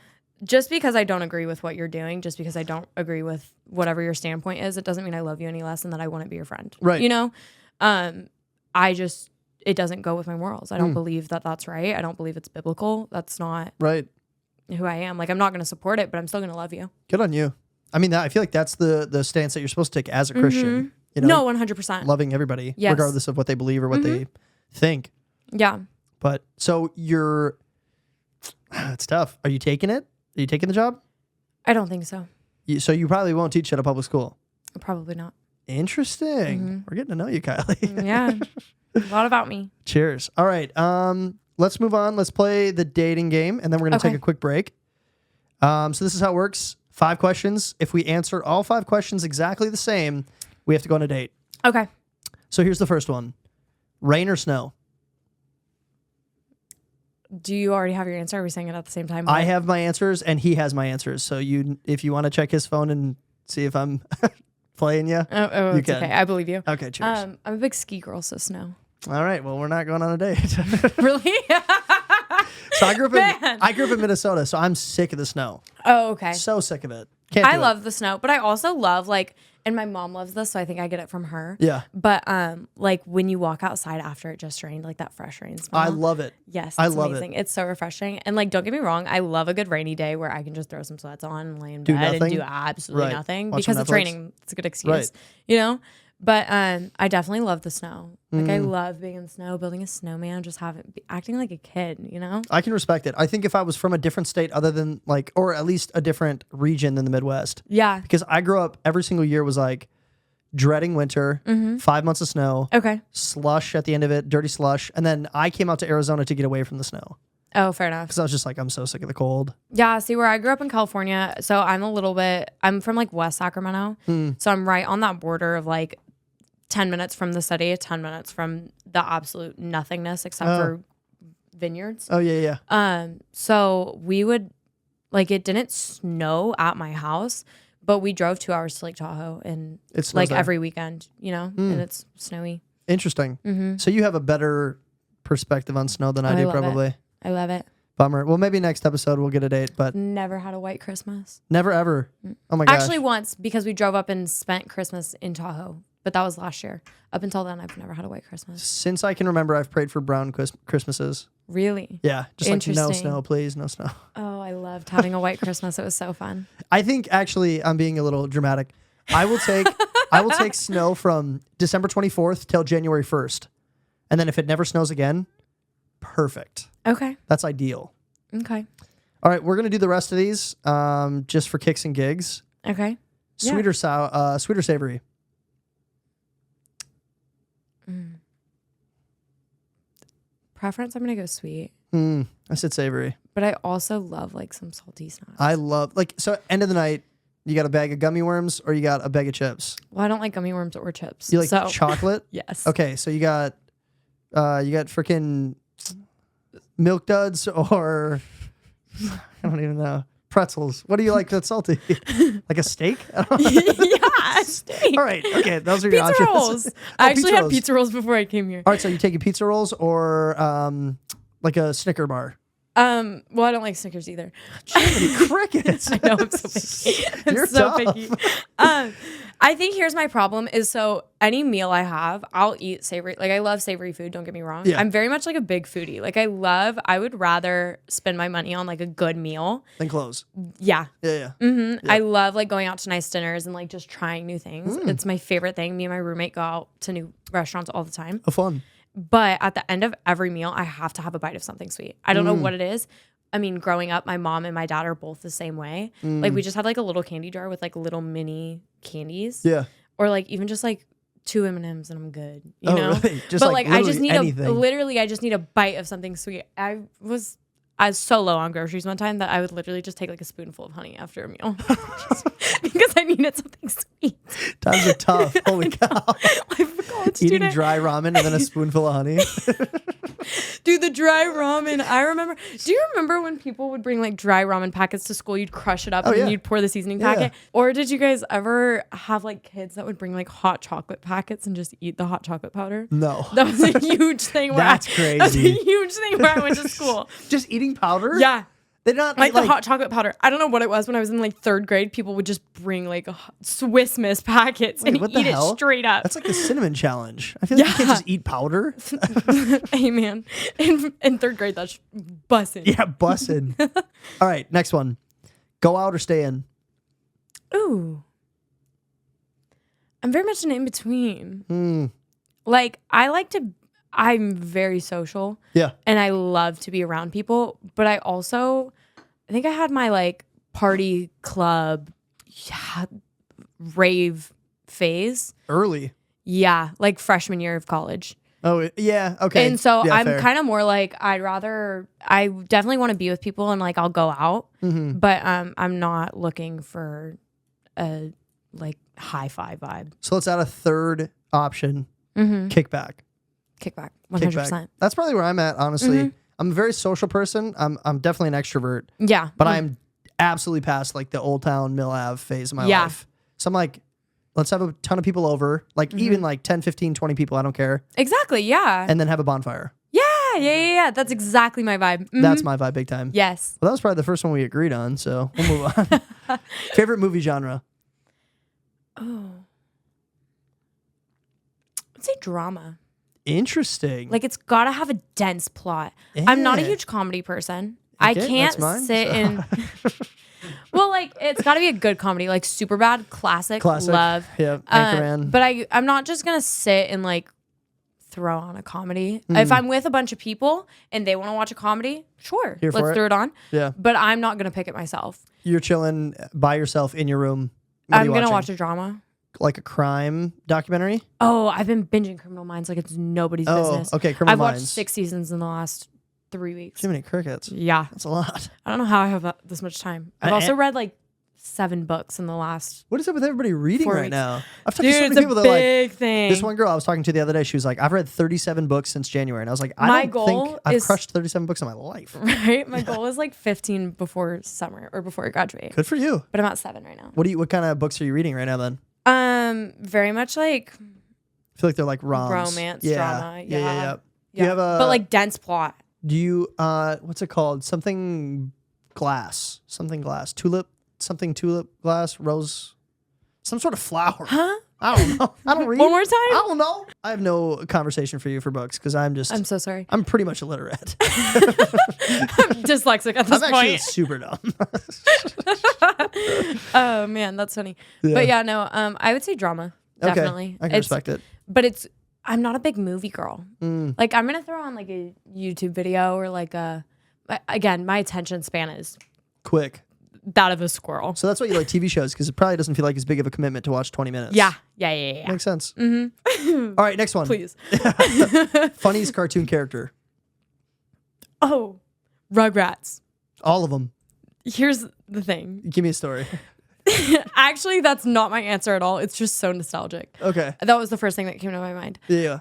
just because I don't agree with what you're doing, just because I don't agree with whatever your standpoint is, it doesn't mean I love you any less and that I wouldn't be your friend. Right. You know, it doesn't go with my morals. I don't believe that that's right. I don't believe it's biblical. That's not right. who I am. Like, I'm not going to support it, but I'm still going to love you. Good on you. I mean, I feel like that's the stance that you're supposed to take as a Christian. You know, no, 100%. Loving everybody, regardless of what they believe or what they think. Yeah. But so it's tough. Are you taking it? Are you taking the job? I don't think so. So you probably won't teach at a public school? Probably not. Interesting. We're getting to know you, Kylie. Yeah. A lot about me. Cheers. All right. Let's move on. Let's play the dating game, and then we're going to take a quick break. So this is how it works. 5 questions. If we answer all 5 questions exactly the same, we have to go on a date. Okay. So here's the first one. Rain or snow? Do you already have your answer? Are we saying it at the same time? I have my answers, and he has my answers. So if you want to check his phone and see if I'm playing you, you can. Okay. I believe you. Okay, cheers. I'm a big ski girl, so snow. All right. Well, we're not going on a date. Really? So I grew up in Minnesota, so I'm sick of the snow. Oh, okay. So sick of it. I love the snow, but I also love, like, and my mom loves this, so I think I get it from her. Yeah. But like when you walk outside after it just rained, like that fresh rain smell. I love it. Yes, I it's love amazing. it. It's so refreshing. And like, don't get me wrong, I love a good rainy day where I can just throw some sweats on and lay in bed and do absolutely nothing Watch because on it's Netflix. raining. It's a good excuse, you know. But I definitely love the snow. Like I love being in the snow, building a snowman, just acting like a kid, you know? I can respect it. I think if I was from a different state other than like, or at least a different region than the Midwest. Yeah. Because I grew up, every single year was like dreading winter, 5 months of snow, Okay. slush at the end of it, dirty slush. And then I came out to Arizona to get away from the snow. Oh, fair enough. Because I was just like, I'm so sick of the cold. Yeah, see, where I grew up in California, so I'm from like West Sacramento. So I'm right on that border of like 10 minutes from the city, 10 minutes from the absolute nothingness except for vineyards. Oh, yeah, yeah. So we would, like, it didn't snow at my house, but we drove 2 hours to Lake Tahoe and It's like every weekend, you know, and it's snowy. Interesting. So you have a better perspective on snow than I do, love probably. I love it. Bummer. Well, maybe next episode we'll get a date, but Never had a white Christmas. never ever. Oh my gosh. Actually, once because we drove up and spent Christmas in Tahoe, but that was last year. Up until then, I've never had a white Christmas. Since I can remember, I've prayed for brown Christmases. Really? Yeah. Just like no Interesting. snow, please. No snow. Oh, I loved having a white Christmas. It was so fun. I think actually I'm being a little dramatic. I will take snow from December 24th till January 1st. And then if it never snows again, perfect. Okay. That's ideal. Okay. All right, we're going to do the rest of these just for kicks and gigs. Okay. Yeah. Sweet or savory? Preference, I'm going to go sweet. I said savory. But I also love like some salty snacks. I love, so end of the night, you got a bag of gummy worms or you got a bag of chips? Well, I don't like gummy worms or chips. You like chocolate? Yes. Okay, so you got freaking Milk Duds or I don't even know. Pretzels. What do you like that's salty? Like a steak? Yeah, steak. All right. Okay, those are your Pizza options. rolls. I actually had pizza rolls before I came here. All right, so you taking pizza rolls or like a Snicker bar? Well, I don't like Snickers either. Crickets. I know, I'm so picky. You're so picky. I think here's my problem is so any meal I have, I'll eat savory. Like I love savory food, don't get me wrong. Yeah. I'm very much like a big foodie. Like I would rather spend my money on like a good meal. Then clothes. Yeah. Yeah. Yeah. I love like going out to nice dinners and like just trying new things. It's my favorite thing. Me and my roommate go out to new restaurants all the time. Oh, fun. But at the end of every meal, I have to have a bite of something sweet. I don't know what it is. I mean, growing up, my mom and my dad are both the same way. Like we just had like a little candy jar with like little mini candies. Yeah. Or like even just like 2 M&Ms and I'm good. You know? Really? Just but like I just need anything. I just need a bite of something sweet. I was so low on groceries one time that I would literally just take like a spoonful of honey after a meal. Because I needed something sweet. Times are tough. Holy cow. Eating Student. dry ramen and then a spoonful of honey. Dude, the dry ramen. I remember. Do you remember when people would bring like dry ramen packets to school? You'd crush it up and then you'd pour the seasoning packet. Or did you guys ever have like kids that would bring like hot chocolate packets and just eat the hot chocolate powder? No. That was a huge thing. That's crazy. That's a huge thing where I went to school. Just eating powder? Yeah. They're not like the hot chocolate powder. I don't know what it was when I was in like 3rd grade. People would just bring like Swiss Miss packets and eat it straight up. That's like the cinnamon challenge. I feel like you can't just eat powder. Hey man, in 3rd grade that's bussin'. Yeah, bussin'. All right, next one. Go out or stay in? Ooh, I'm very much an in between. Like I'm very social. Yeah. And I love to be around people, but I think I had my like party club rave phase. Early. Yeah, like freshman year of college. Oh, yeah. Okay. And so yeah, I'm fair. kind of more like I definitely want to be with people and like I'll go out, but I'm not looking for a like hi-fi vibe. So let's add a third option. Kickback. Kickback, 100%. That's probably where I'm at, honestly. I'm a very social person. I'm definitely an extrovert. Yeah. But I'm absolutely past like the Old Town Mill Ave phase of my life. So I'm like, let's have a ton of people over, like even like 10, 15, 20 people. I don't care. Exactly. Yeah. And then have a bonfire. Yeah. That's exactly my vibe. That's my vibe big time. Yes. Well, that was probably the first one we agreed on. So we'll move on. Favorite movie genre? Oh. say drama. Interesting. Like, it's got to have a dense plot. I'm not a huge comedy person. I can't sit in... Well, like, it's got to be a good comedy. Like, Superbad, classic. Love. Yeah, Anchorman. But I'm not just going to sit and, like, throw on a comedy. If I'm with a bunch of people and they want to watch a comedy, sure, let's throw it on. Yeah. But I'm not going to pick it myself. You're chilling by yourself in your room. I'm going to watch a drama. Like a crime documentary? Oh, I've been binging Criminal Minds like it's nobody's business. Okay, Criminal Minds. I've watched 6 seasons in the last 3 weeks. Jiminy Crickets. Yeah. That's a lot. I don't know how I have this much time. I've also read like 7 books in the last... What is up with everybody reading right now? I've talked to so many people that big thing. This one girl I was talking to the other day, she was like, I've read 37 books since January. And I was like, I don't think I've crushed 37 books in my life. Right? My goal is like 15 before summer or before I graduate. Good for you. But I'm at 7 right now. What kind of books are you reading right now then? Very much like... I feel like they're like romance, drama. Yeah. Do you have but like dense plot. Do you, what's it called? Something glass. Tulip glass, rose, some sort of flower. Huh? I don't know. I don't read. One more time? I don't know. I have no conversation for you for books because I'm so sorry. I'm pretty much illiterate. I'm dyslexic at this point. I'm actually super dumb. Oh man, that's funny. Yeah. But yeah, no, I would say drama. Definitely. Okay. I can respect it. But I'm not a big movie girl. Like, I'm going to throw on like a YouTube video or like again, my attention span is quick. That of a squirrel. So that's why you like TV shows, because it probably doesn't feel like as big of a commitment to watch 20 minutes. Yeah. Makes sense. Mm-hmm. All right, next one. Please. Funniest cartoon character. Oh, Rugrats. All of them. Here's the thing. Give me a story. Actually, that's not my answer at all. It's just so nostalgic. Okay. That was the first thing that came to my mind. Yeah.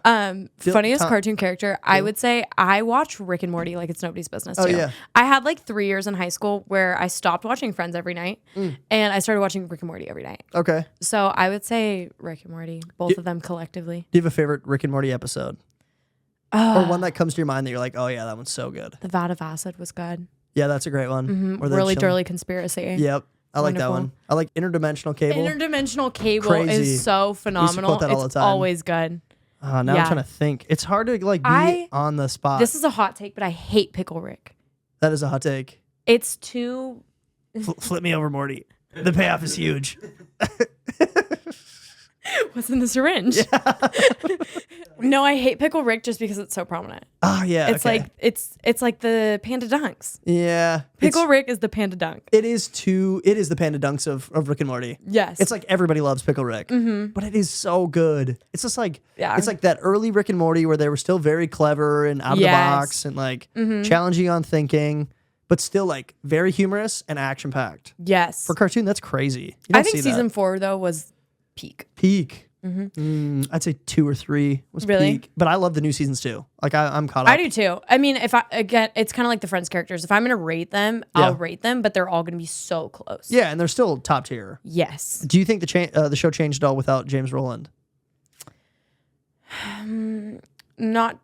Funniest cartoon character, I would say I watch Rick and Morty like it's nobody's business too. Yeah. I had like 3 years in high school where I stopped watching Friends every night and I started watching Rick and Morty every night. Okay. So I would say Rick and Morty, both of them collectively. Do you have a favorite Rick and Morty episode? Or one that comes to your mind that you're like, oh yeah, that one's so good. The Vat of Acid was good. Yeah, that's a great one. Really Dirty Conspiracy. Yep. I like that one. I like Interdimensional Cable. Interdimensional Cable is so phenomenal. That all the it's time. always good. Now I'm trying to think. It's hard to like be on the spot. This is a hot take, but I hate Pickle Rick. That is a hot take. It's too... Flip me over, Morty. The payoff is huge. What's in the syringe? Yeah. No, I hate Pickle Rick just because it's so prominent. Oh yeah, it's like it's like the Panda Dunks. Yeah, Pickle Rick is the Panda Dunk. It is the Panda Dunks of Rick and Morty. Yes, it's like everybody loves Pickle Rick, but it is so good. It's just like it's like that early Rick and Morty where they were still very clever and out of the box and like challenging on thinking, but still like very humorous and action packed. Yes, for cartoon that's crazy. I think season 4 though was peak. I'd say 2 or 3 was peak, but I love the new seasons too. Like I'm caught up. I do too. I mean, it's kind of like the Friends characters. If I'm gonna rate them, I'll rate them, but they're all gonna be so close. Yeah, and they're still top tier. Yes. Do you think the show changed at all without James Rowland? Not.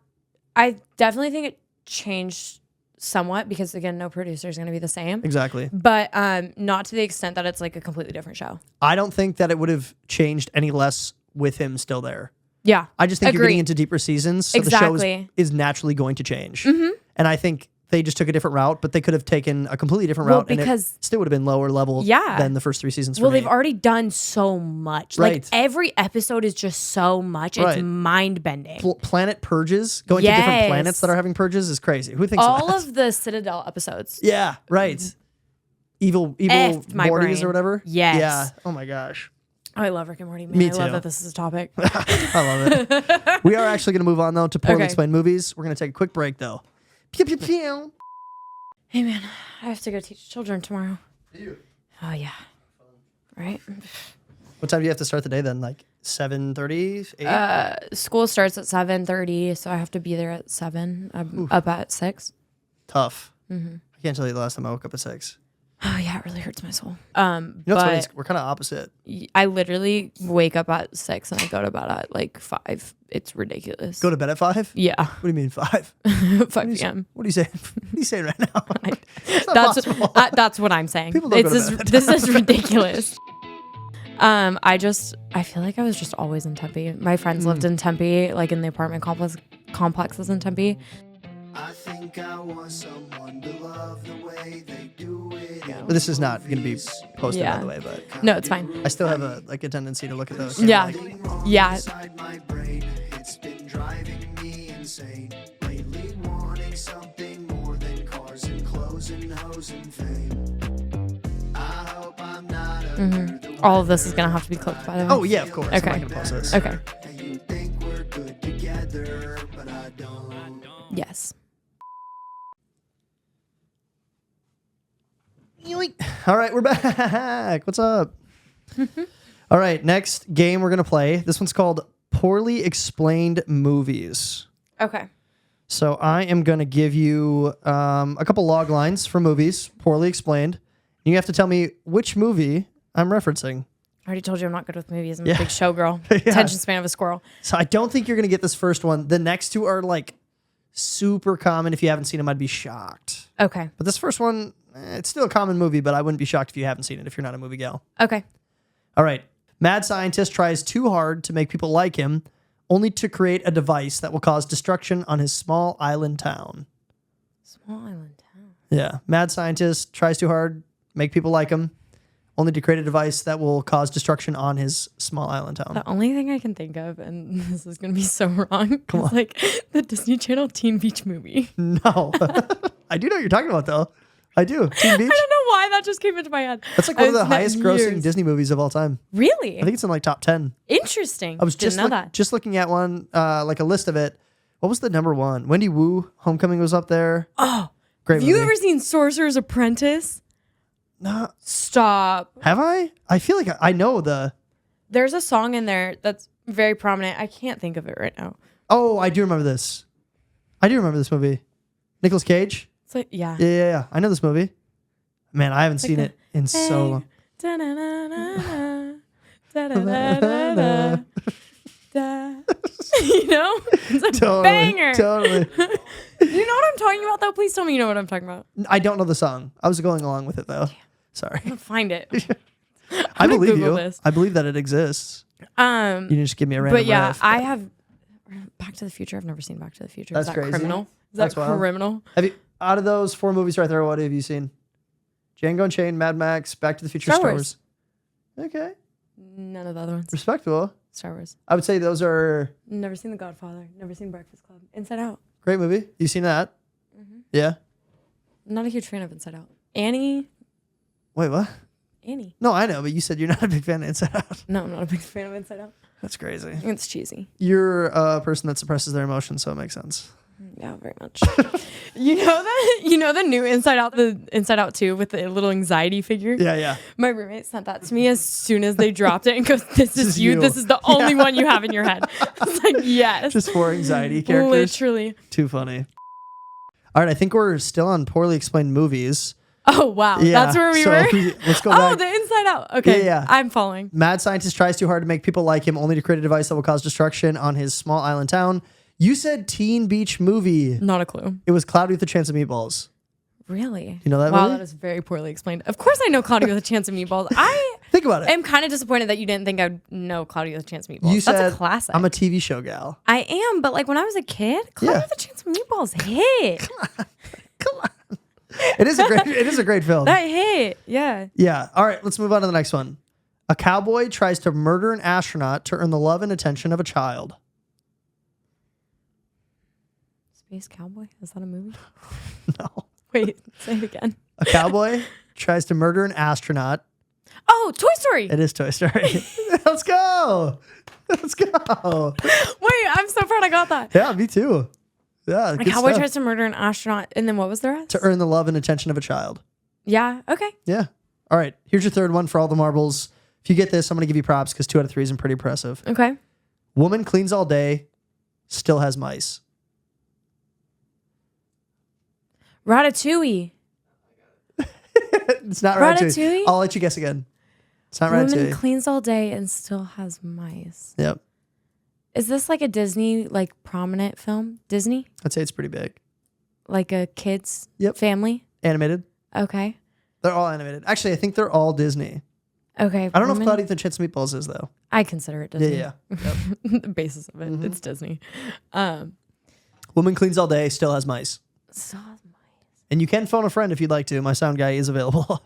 I definitely think it changed somewhat because again, no producer is gonna be the same. Exactly. But not to the extent that it's like a completely different show. I don't think that it would have changed any less with him still there. Yeah. I just think you're getting into deeper seasons, so the show is naturally going to change. And I think they just took a different route, but they could have taken a completely different route and it still would have been lower level than the first 3 seasons for me. They've already done so much. Right. Like every episode is just so much. It's mind-bending. Planet purges, going to different planets that are having purges is crazy. Who thinks all of that? Of the Citadel episodes. Yeah, right. Evil Mortys or whatever? Yes. Yeah. Oh my gosh. I love Rick and Morty. Man. Me too. I love that this is a topic. I love it. We are actually going to move on, though, to poorly explained movies. We're going to take a quick break, though. Pew, pew, pew. Hey, man. I have to go teach children tomorrow. Do you? Oh, yeah. Right? What time do you have to start the day, then? Like 7:30, 8? School starts at 7:30, so I have to be there at 7. I'm up at 6. Tough. I can't tell you the last time I woke up at 6. Oh yeah, it really hurts my soul. But we're kind of opposite. I literally wake up at 6 and I go to bed at like 5. It's ridiculous. Go to bed at 5? Yeah. What do you mean 5? 5 p.m. What are you saying? What are you saying right now? That's what I'm saying. People don't go to bed. This is ridiculous. I feel like I was just always in Tempe. My friends lived in Tempe, like in the apartment complexes in Tempe. I think I want someone to love the way they do it. But this is not going to be posted, by the way, but No, it's fine. I still have a tendency to look at those. Yeah. Yeah. Inside my brain, it's been driving me insane. Lately wanting something more than cars and clothes and hoes and fame. I hope I'm not under the All of this is going to have to be clipped, by the way. Oh, yeah, of course. Okay. I'm not going to post this. Okay. and you think we're good together, but I don't. Yes. All right, we're back. What's up? All right, next game we're going to play. This one's called Poorly Explained Movies. Okay. So I am going to give you a couple log lines for movies, poorly explained. You have to tell me which movie I'm referencing. I already told you I'm not good with movies. I'm a big showgirl. Yeah. Attention span of a squirrel. So I don't think you're going to get this first one. The next two are like super common. If you haven't seen them, I'd be shocked. Okay. But this first one, it's still a common movie, but I wouldn't be shocked if you haven't seen it if you're not a movie gal. Okay. All right. Mad scientist tries too hard to make people like him, only to create a device that will cause destruction on his small island town. Small island town. Yeah. Mad scientist tries too hard, make people like him, only to create a device that will cause destruction on his small island town. The only thing I can think of, and this is going to be so wrong, is like the Disney Channel Teen Beach movie. No. I do know what you're talking about, though. I do. Teen Beach. I don't know why that just came into my head. That's like one of the highest grossing Disney movies of all time. Really? I think it's in like top 10. Interesting. I was Didn't know that. just looking at one, like a list of it. What was the number one? Wendy Wu, Homecoming was up there. Oh, great have movie. you ever seen Sorcerer's Apprentice? No. Stop. Have I? I feel like I know the... There's a song in there that's very prominent. I can't think of it right now. Oh, I do remember this. I do remember this movie. Nicolas Cage? It's like, yeah. Yeah. I know this movie. Man, I haven't seen it in so long. Da-na-na-na-na, da-da-da-da-da, da. You know? It's a banger. Totally. You know what I'm talking about, though? Please tell me you know what I'm talking about. I don't know the song. I was going along with it, though. Sorry. I'm gonna find it. I believe Google you. this. I believe that it exists. You can just give me a random But yeah, riff, I have Back to the Future. I've never seen Back to the Future. That's Is that crazy. criminal? Is That's that wild. criminal? Have you, out of those 4 movies right there, what have you seen? Django Unchained, Mad Max, Back to the Future, Star Wars. Okay. None of the other ones. Respectable. Star Wars. I would say those are Never seen The Godfather. Never seen Breakfast Club. Inside Out. great movie. You seen that? Mm-hmm. Yeah. Not a huge fan of Inside Out. Annie. Wait, what? Annie. No, I know, but you said you're not a big fan of Inside Out. No, I'm not a big fan of Inside Out. That's crazy. It's cheesy. You're a person that suppresses their emotions, so it makes sense. Yeah, very much. You know the new Inside Out, the Inside Out 2 with the little anxiety figure? Yeah. My roommate sent that to me as soon as they dropped it and goes, this is you. you. This is the only one you have in your head. I was like, yes. Just 4 anxiety characters. Literally. Too funny. All right, I think we're still on poorly explained movies. Oh, wow. Yeah, That's where we so were? Let's go Oh, back. the Inside Out. Okay. Yeah. I'm following. Mad scientist tries too hard to make people like him, only to create a device that will cause destruction on his small island town. You said Teen Beach Movie. Not a clue. It was Cloudy with a Chance of Meatballs. Really? You know that Wow, movie? that is very poorly explained. Of course I know Cloudy with a Chance of Meatballs. I Think about it. am kind of disappointed that you didn't think I'd know Cloudy with a Chance of Meatballs. You That's said a classic. I'm a TV show gal. I am, but like when I was a kid, Cloudy Yeah. with a Chance of Meatballs hit. Come on. It is a great film. That hit. Yeah. Yeah. All right, let's move on to the next one. A cowboy tries to murder an astronaut to earn the love and attention of a child. Space Cowboy? Is that a movie? No. Wait, say it again. A cowboy tries to murder an astronaut. Oh, Toy Story. It is Toy Story. Let's go. Let's go. Wait, I'm so proud I got that. Yeah, me too. Yeah, A good cowboy stuff. tries to murder an astronaut, and then what was the rest? To earn the love and attention of a child. Yeah, okay. Yeah. All right. Here's your third one for all the marbles. If you get this, I'm going to give you props because 2 out of 3 is pretty impressive. Okay. Woman cleans all day, still has mice. Ratatouille. It's not Ratatouille. Ratatouille? I'll let you guess again. It's not Woman Ratatouille. cleans all day and still has mice. Yep. Is this like a Disney, like prominent film? Disney? I'd say it's pretty big. Like a kid's Yep. family? Animated. Okay. They're all animated. Actually, I think they're all Disney. Okay. I don't know if Cloudy with a Chance of Meatballs is, though. I consider it Disney. Yeah. Yep. The basis of it. It's Disney. Woman cleans all day, still has mice. And you can phone a friend if you'd like to. My sound guy is available.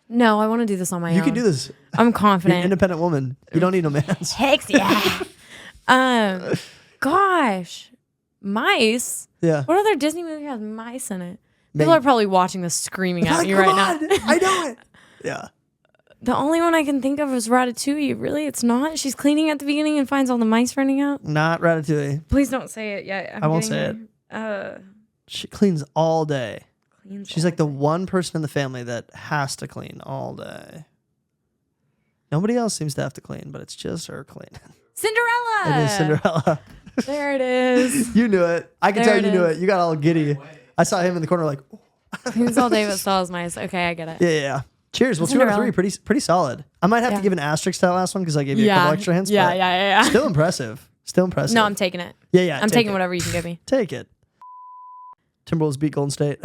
No, I want to do this on my own. You can do this. I'm confident. You're an independent woman. You don't need no man. Heck yeah. Gosh. Mice? Yeah. What other Disney movie has mice in it? People are probably watching this screaming at me right now. I know it. Yeah. The only one I can think of is Ratatouille. Really? It's not? She's cleaning at the beginning and finds all the mice running out? Not Ratatouille. Please don't say it yet. I won't say it. She cleans all day. She's like the one person in the family that has to clean all day. Nobody else seems to have to clean, but it's just her cleaning. Cinderella. It is Cinderella. There it is. You knew it. I can tell you knew it. You got all giddy. I saw him in the corner like, oh. Cleans all day but still has mice. Okay, I get it. Yeah. Cheers. Well, 2 out of 3. Pretty solid. I might have to give an asterisk to that last one because I gave you a couple extra hints. Yeah. Still impressive. No, I'm taking it. Yeah. I'm taking whatever you can give me. Take it. Timberwolves beat Golden State.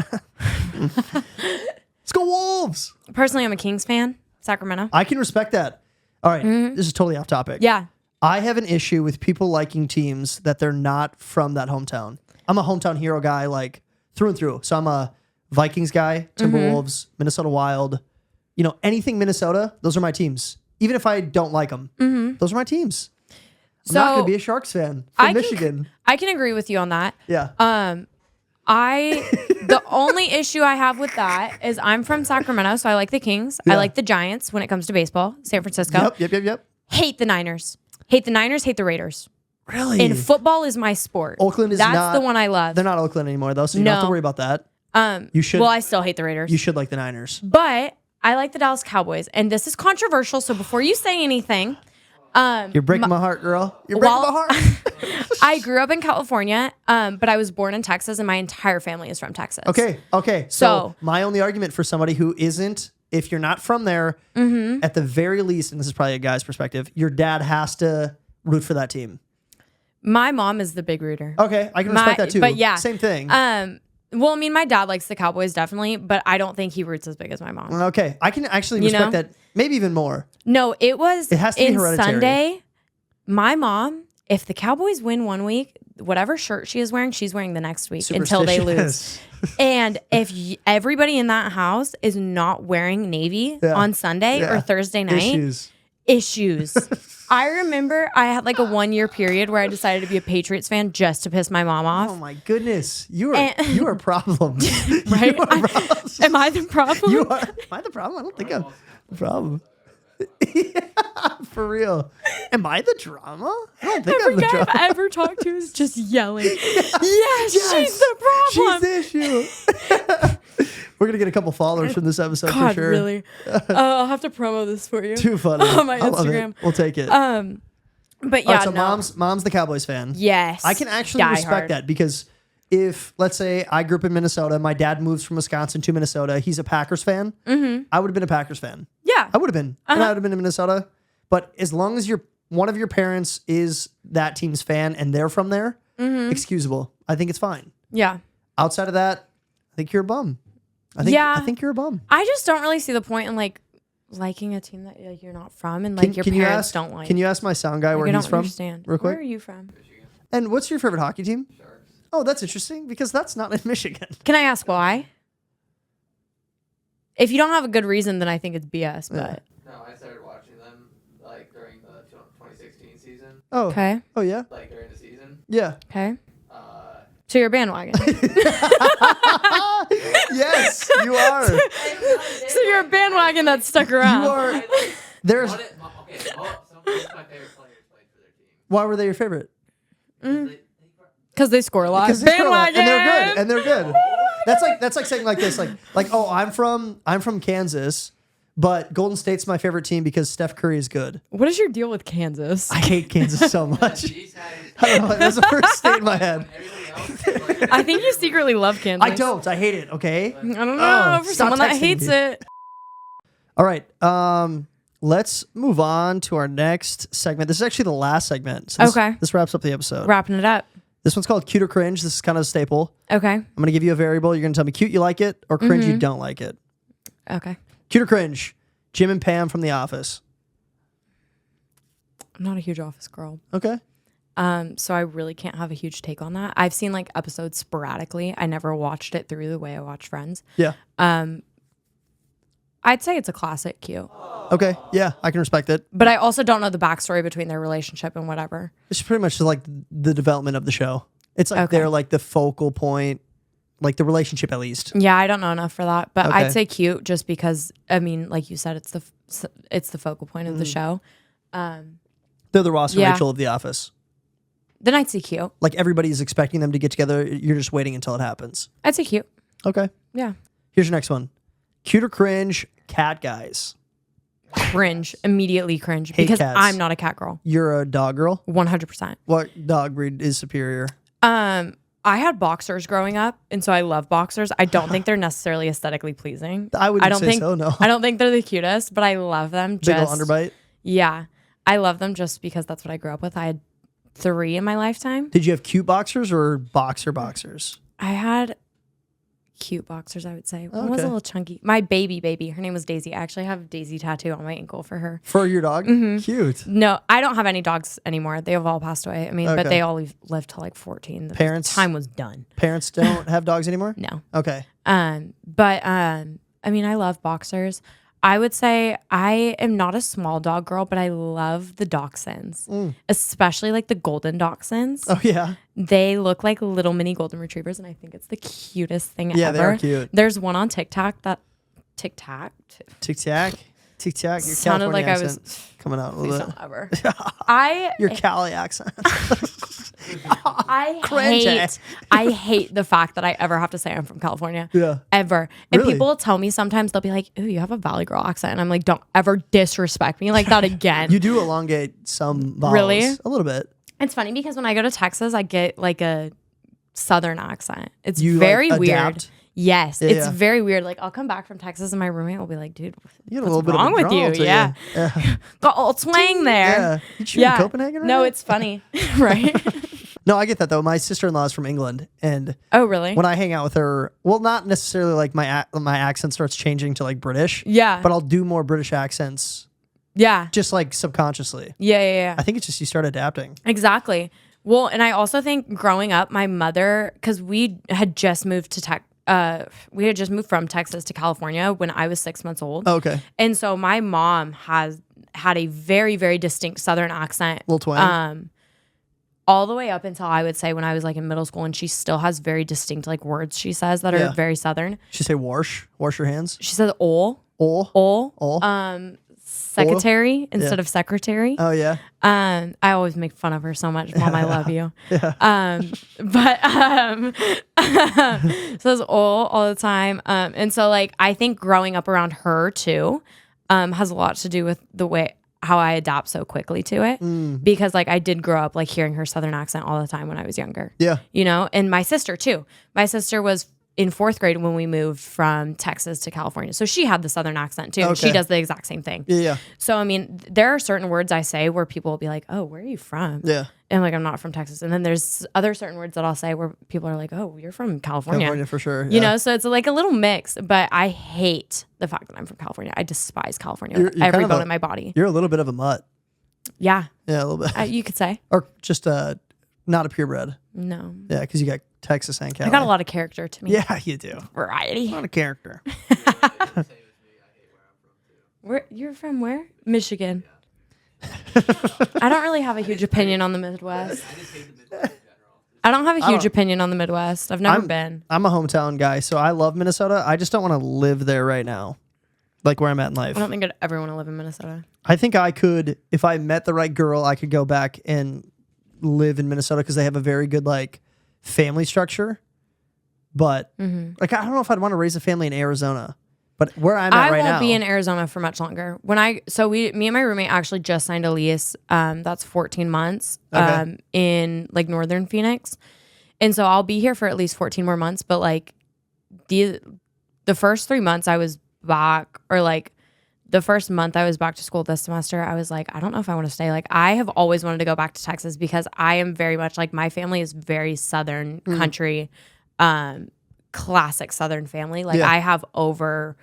Let's go Wolves. Personally, I'm a Kings fan. Sacramento. I can respect that. All right. This is totally off topic. Yeah. I have an issue with people liking teams that they're not from that hometown. I'm a hometown hero guy, like through and through. So I'm a Vikings guy, Timberwolves, Minnesota Wild. You know, anything Minnesota, those are my teams. Even if I don't like them, those are my teams. I'm not going to be a Sharks fan from Michigan. I can agree with you on that. Yeah. The only issue I have with that is I'm from Sacramento, so I like the Kings. Yeah. I like the Giants when it comes to baseball. San Francisco. Yep. Hate the Niners. Hate the Niners. Hate the Raiders. Really? And football is my sport. Oakland is That's the one I love. They're not Oakland anymore, though, so you don't have to worry about that. You should. Well, I still hate the Raiders. You should like the Niners. But I like the Dallas Cowboys. And this is controversial, so before you say anything... You're breaking my heart, girl. You're breaking my heart. I grew up in California, but I was born in Texas, and my entire family is from Texas. Okay. So my only argument for somebody who isn't, if you're not from there, at the very least, and this is probably a guy's perspective, your dad has to root for that team. My mom is the big rooter. Okay, I can respect that too. But yeah, same thing. Well, I mean, my dad likes the Cowboys definitely, but I don't think he roots as big as my mom. Okay, I can actually respect that, maybe even more. No, it has to be hereditary. Sunday, my mom, if the Cowboys win one week, whatever shirt she is wearing, she's wearing the next week until they lose. And if everybody in that house is not wearing navy on Sunday or Thursday night, issues. I remember I had like a 1-year period where I decided to be a Patriots fan just to piss my mom off. Oh my goodness. You are a problem. Right? Am I the problem? Am I the problem? I don't think I'm the problem. Yeah, for real. Am I the drama? I don't think I'm the drama. Every guy I've ever talked to is just yelling. Yes, she's the problem. She's the issue. We're going to get a couple followers from this episode for sure. Really? I'll have to promo this for you. Too funny. On my Instagram. We'll take it. But yeah, so mom's the Cowboys fan. Yes. I can actually respect that because if, let's say, I grew up in Minnesota, my dad moves from Wisconsin to Minnesota, he's a Packers fan, I would have been a Packers fan. Yeah. I would have been. And I would have been in Minnesota. But as long as one of your parents is that team's fan and they're from there, excusable. I think it's fine. Yeah. Outside of that, I think you're a bum. I think you're a bum. I just don't really see the point in liking a team that you're not from and your parents don't like. Can you ask my sound guy where he's from? Understand. Real quick? Where are you from? Michigan. And what's your favorite hockey team? Sharks. Oh, that's interesting because that's not in Michigan. Can I ask why? If you don't have a good reason, then I think it's BS. But no, I started watching them during the 2016 season. Oh, okay. Oh yeah. During the season. Yeah. Okay. So you're a bandwagon. Yes, you are. So you're a bandwagon that stuck around. You are. There's. Okay, some of my favorite players played for their team. Why were they your favorite? Because they score a lot. Bandwagon, and they're good. That's like saying like this, oh, I'm from Kansas, but Golden State's my favorite team because Steph Curry is good. What is your deal with Kansas? I hate Kansas so much. I don't know. That's the first state in my head. I think you secretly love Kansas. I don't. I hate it. Okay. I don't know. For someone that hates it. All right. Let's move on to our next segment. This is actually the last segment. So this wraps up the episode. Wrapping it up. This one's called Cute or Cringe. This is kind of a staple. Okay. I'm going to give you a variable. You're going to tell me cute, you like it, or cringe, you don't like it. Okay. Cute or cringe. Jim and Pam from The Office. I'm not a huge Office girl. Okay. So I really can't have a huge take on that. I've seen like episodes sporadically. I never watched it through the way I watch Friends. Yeah. I'd say it's a classic cute. Okay. Yeah, I can respect it. But I also don't know the backstory between their relationship and whatever. It's pretty much just like the development of the show. It's like they're like the focal point, like the relationship at least. Yeah, I don't know enough for that, but Okay. I'd say cute just because I mean, like you said, it's the focal point of the show. They're the Ross and Yeah. Rachel of The Office. Then I'd say cute. Like everybody's expecting them to get together. You're just waiting until it happens. I'd say cute. Okay. Yeah. Here's your next one. Cute or cringe, cat guys. Cringe. Immediately cringe. Hate because cats. I'm not a cat girl. You're a dog girl? 100%. What dog breed is superior? I had boxers growing up, and so I love boxers. I don't think they're necessarily aesthetically pleasing. I wouldn't say think, so, no. I don't think they're the cutest, but I love them. Big ol' underbite? Yeah. I love them just because that's what I grew up with. I had 3 in my lifetime. Did you have cute boxers or boxers? I had cute boxers, I would say. One was a Okay. little chunky. My baby, her name was Daisy. I actually have a Daisy tattoo on my ankle for her. For your dog? Mm-hmm. Cute. No, I don't have any dogs anymore. They have all passed away. I mean, but Okay. they all lived till like 14. The Parents? time was done. Parents don't have dogs anymore? No. Okay. But I mean, I love boxers. I would say I am not a small dog girl, but I love the dachshunds, especially like the golden dachshunds. Oh, yeah. They look like little mini golden retrievers, and I think it's the cutest thing ever. Yeah, they're cute. There's one on TikTok that TikTok Tic-tac. Your sounded California like accent I was coming out a please little don't bit. ever. Your Cali accent. I hate the fact that I ever have to say I'm from California. Yeah. Ever. And Really? people will tell me sometimes, they'll be like, ooh, you have a Valley Girl accent. And I'm like, don't ever disrespect me like that again. You do elongate some vowels. Really? A little bit. It's funny because when I go to Texas, I get like a Southern accent. It's You, very like, weird. adapt? Yes. Yeah, it's yeah. very weird. Like I'll come back from Texas and my roommate will be like, dude, You got a what's little bit wrong of a with you? drawl to Yeah. Yeah. Got a little twang there. Yeah. You shooting Copenhagen right No, now? it's funny. Right? No, I get that though. My sister-in-law is from England, and Oh, really? when I hang out with her, well, not necessarily like my accent starts changing to like British. Yeah. But I'll do more British accents, Yeah. just like subconsciously. Yeah. I think it's just you start adapting. Exactly. Well, and I also think growing up, my mother, because we had just moved from Texas to California when I was 6 months old. Oh, okay. And so my mom had a very, very distinct Southern accent. Little twang. All the way up until I would say when I was like in middle school, and she still has very distinct like words she says that are very Southern. She say wash your hands. She says "ol." Secretary instead of secretary. Oh yeah. I always make fun of her so much. Mom, I love you. Says all the time. And so like I think growing up around her too has a lot to do with the way how I adapt so quickly to it. Because like I did grow up like hearing her Southern accent all the time when I was younger. Yeah. You know, and my sister too. My sister was in 4th grade when we moved from Texas to California. So she had the Southern accent too. Okay. She does the exact same thing. Yeah. So, I mean, there are certain words I say where people will be like, oh, where are you from? Yeah. And like, I'm not from Texas. And then there's other certain words that I'll say where people are like, oh, you're from California. California for sure. You know, so it's like a little mix, but I hate the fact that I'm from California. I despise California with You're every kind of bone in my body. You're a little bit of a mutt. Yeah. Yeah, a little bit. You could say. Or just not a purebred. No. Yeah, because you got Texas and Cali. I got a lot of character to me. Yeah, you do. Variety. A lot of character. You're from where? Michigan. I don't really have a huge opinion on the Midwest. I don't have a huge opinion on the Midwest. I've never been. I'm a hometown guy, so I love Minnesota. I just don't want to live there right now, like where I'm at in life. I don't think I'd ever want to live in Minnesota. I think I could, if I met the right girl, I could go back and live in Minnesota because they have a very good like family structure. But like, I don't know if I'd want to raise a family in Arizona. But where I'm at right now, I won't be in Arizona for much longer. Me and my roommate actually just signed a lease. That's 14 months. Okay. In like northern Phoenix, and so I'll be here for at least 14 more months. But like the first 3 months I was back, or like the first month I was back to school this semester, I was like, I don't know if I want to stay. Like I have always wanted to go back to Texas because I am very much like my family is very Southern country, classic Southern family. Like I have over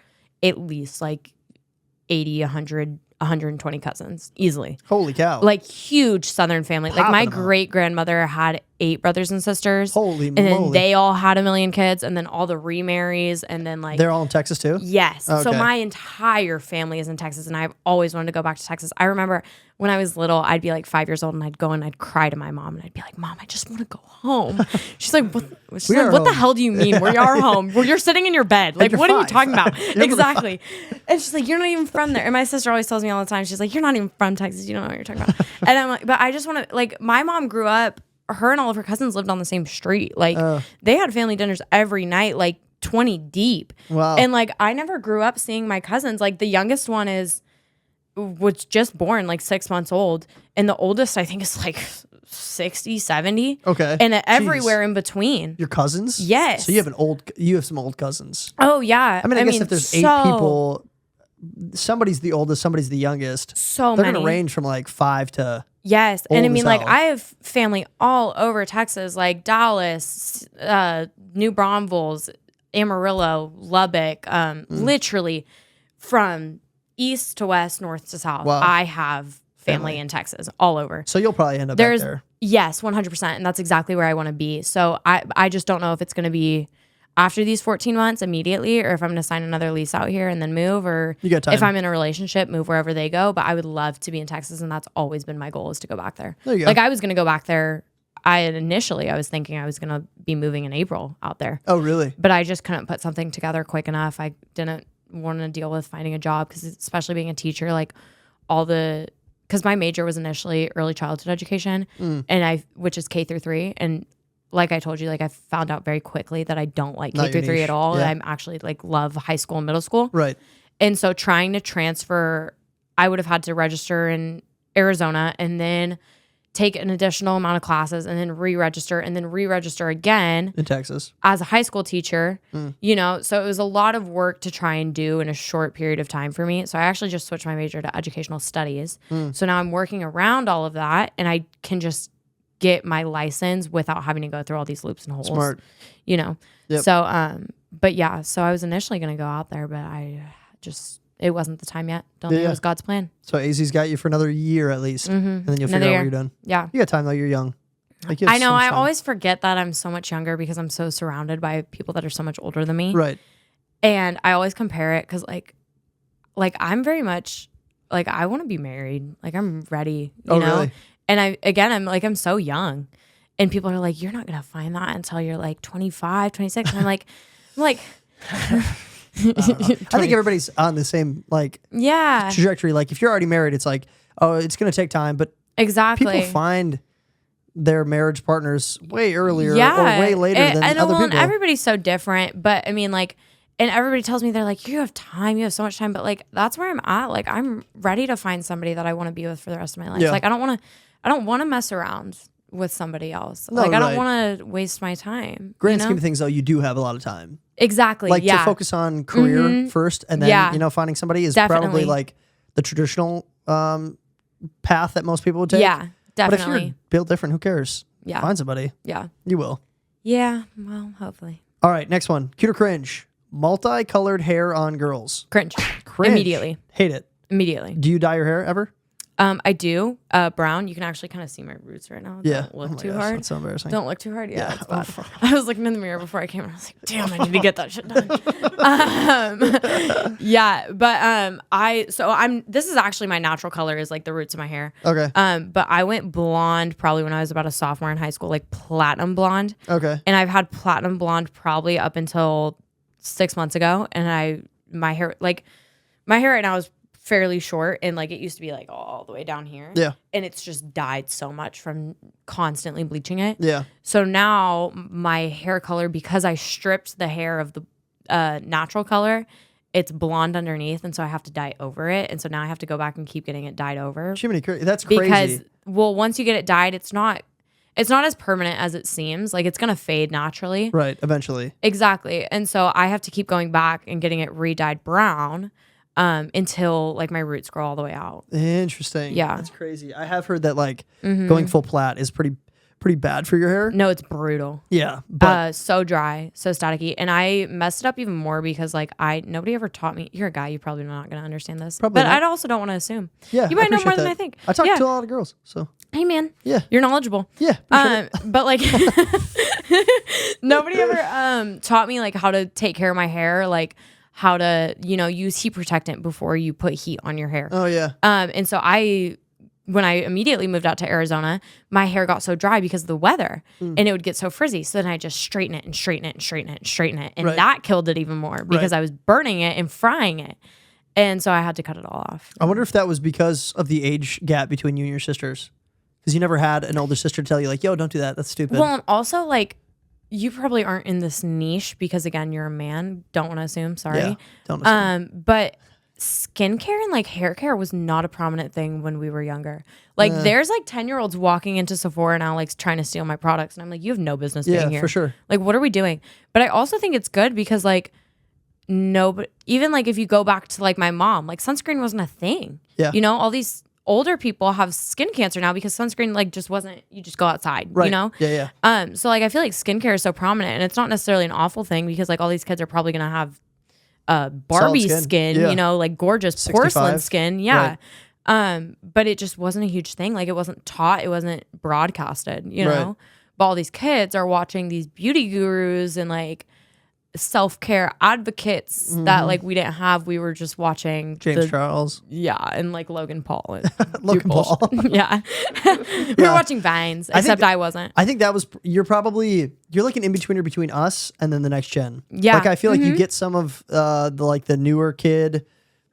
at least like 80, 100, 120 cousins easily. Holy cow. Like huge Southern family. Like my Popping 'em out. great grandmother had 8 brothers and sisters. Holy and then moly. they all had a million kids, and then all the remarries, and then like They're all in Texas too? yes. So Okay. my entire family is in Texas, and I've always wanted to go back to Texas. I remember when I was little, I'd be like 5 years old, and I'd go and I'd cry to my mom, and I'd be like, "Mom, I just want to go home." She's like, "What the hell do you mean? We are home. Well, you're sitting in your bed. Like, you're what are you 5. talking about?" You're Exactly. And she's like, "You're not even from there." And my sister always tells me all the time, she's like, "You're not even from Texas. You don't know what you're talking about." And I'm like, but I just want to, like, my mom grew up, her and all of her cousins lived on the same street. Like, they had family dinners every night, like 20 deep. Wow. And like, I never grew up seeing my cousins. Like, the youngest one was just born like 6 months old. And the oldest, I think, is like 60, 70. Okay. And Jeez. everywhere in between. Your cousins? Yes. So you have some old cousins. Oh, yeah. I mean, I guess if there's 8 people, somebody's the oldest, somebody's the youngest. So They're many. going to range from like 5 to... Yes. And I old mean, as like, hell. I have family all over Texas, like Dallas, New Braunfels, Amarillo, Lubbock, literally from east to west, north to south. Wow. I have family in Texas all over. So you'll probably end up back there. Yes, 100%. And that's exactly where I want to be. So I just don't know if it's going to be after these 14 months immediately, or if I'm going to sign another lease out here and then move, or You got time. if I'm in a relationship, move wherever they go. But I would love to be in Texas, and that's always been my goal, is to go back there. There you go. Like, I was going to go back there. I was thinking I was going to be moving in April out there. Oh, really? But I just couldn't put something together quick enough. I didn't want to deal with finding a job, because especially being a teacher, like because my major was initially early childhood education, which is K through 3. And like I told you, like, I found out very quickly that I don't like Not K through your 3 niche. at all. Yeah. I'm actually like love high school and middle school. Right. And so trying to transfer, I would have had to register in Arizona and then take an additional amount of classes and then re-register again In Texas. as a high school teacher, you know, so it was a lot of work to try and do in a short period of time for me. So I actually just switched my major to educational studies. So now I'm working around all of that, and I can just get my license without having to go through all these loops and holes. Smart. You know? Yep. So, but yeah, so I was initially going to go out there, but it wasn't the time yet. Don't think it was God's plan. So AZ's got you for another year at least, and then you'll Another figure out year. what you're done. Yeah. You got time though. You're young. Like, you have I know. so much I time. always forget that I'm so much younger, because I'm so surrounded by people that are so much older than me. Right. And I always compare it, because like I'm very much like, I want to be married. Like, I'm ready, you know? Really? And I'm so young, and people are like, you're not going to find that until you're like 25, 26. And I'm like, I think everybody's on the same like yeah, trajectory. Like, if you're already married, it's like, oh, it's going to take time, but exactly. people find their marriage partners way earlier or Yeah. way later than and other well, people. and everybody's so different, but I mean, like, and everybody tells me, they're like, you have time, you have so much time, but like, that's where I'm at. Like, I'm ready to find somebody that I want to be with for the rest of my life. Yeah. Like, I don't want to mess around with somebody else. No, like, I right. don't want to waste my time. Grand you know? scheme of things, though, you do have a lot of time. Exactly. Like, yeah. to focus on career first, and then Yeah. finding somebody is Definitely. probably like the traditional path that most people would take. Yeah, But if definitely. you're built different, who cares? Yeah. Find somebody. Yeah. You will. Yeah. Well, hopefully. All right, next one. Cute or cringe? Multicolored hair on girls. Cringe. Cringe. Immediately. Hate it. Immediately. Do you dye your hair ever? I do. Brown. You can actually kind of see my roots right now. Yeah. Don't look Oh my too gosh, hard. That's so embarrassing. Don't look too hard. Yeah, Yeah. it's bad. I was looking in the mirror before I came, and I was like, "Damn, I need to get that shit done." Yeah, but This is actually my natural color, is like the roots of my hair. Okay. But I went blonde probably when I was about a sophomore in high school, like platinum blonde, Okay. and I've had platinum blonde probably up until 6 months ago, and my hair right now is fairly short, and like it used to be like all the way down here. Yeah. And it's just dyed so much from constantly bleaching it. Yeah. So now my hair color, because I stripped the hair of the natural color, it's blonde underneath, and so I have to dye over it, and so now I have to go back and keep getting it dyed over. Jiminy, that's crazy. Because once you get it dyed, it's not as permanent as it seems. Like, it's gonna fade naturally. Right. Eventually. Exactly. And so I have to keep going back and getting it re-dyed brown until like my roots grow all the way out. Interesting. Yeah. That's crazy. I have heard that like going full plat is pretty pretty bad for your hair. No, it's brutal. Yeah. But so dry, so staticky. And I messed it up even more because like nobody ever taught me. You're a guy, you're probably not going to understand this. Probably but not. I also don't want to assume. Yeah. You might know more than I think. I talk to a lot of girls, so. Hey man. Yeah. You're knowledgeable. Yeah. But like nobody ever taught me like how to take care of my hair, like how to, use heat protectant before you put heat on your hair. Oh yeah. And so when I immediately moved out to Arizona, my hair got so dry because of the weather and it would get so frizzy. So then I just straighten it and straighten it and straighten it and straighten it. And that killed it even more because I was burning it and frying it. And so I had to cut it all off. I wonder if that was because of the age gap between you and your sisters. Because you never had an older sister tell you like, yo, don't do that. That's stupid. Well, and also like, you probably aren't in this niche because again, you're a man. Don't want to assume. Sorry. Yeah, don't assume. But skincare and like hair care was not a prominent thing when we were younger. Like there's like 10-year-olds walking into Sephora now like trying to steal my products. And I'm like, you have no business being here. Yeah, for sure. Like, what are we doing? But I also think it's good because like nobody, even like if you go back to like my mom, like sunscreen wasn't a thing. Yeah. All these older people have skin cancer now because sunscreen like just wasn't, you just go outside, right. Yeah. So like I feel like skincare is so prominent and it's not necessarily an awful thing because like all these kids are probably going to have Barbie skin, like gorgeous 65. Porcelain skin. Yeah. Right. But it just wasn't a huge thing. Like it wasn't taught, it wasn't broadcasted, know? But all these kids are watching these beauty gurus and like self-care advocates that like we didn't have. We were just watching James Charles. Yeah. And like Logan Paul. Logan Paul. Yeah. We were watching Vines, except I wasn't. I think that was, you're like an in-betweener between us and then the next gen. Yeah. Like I feel like you get some of the newer kid,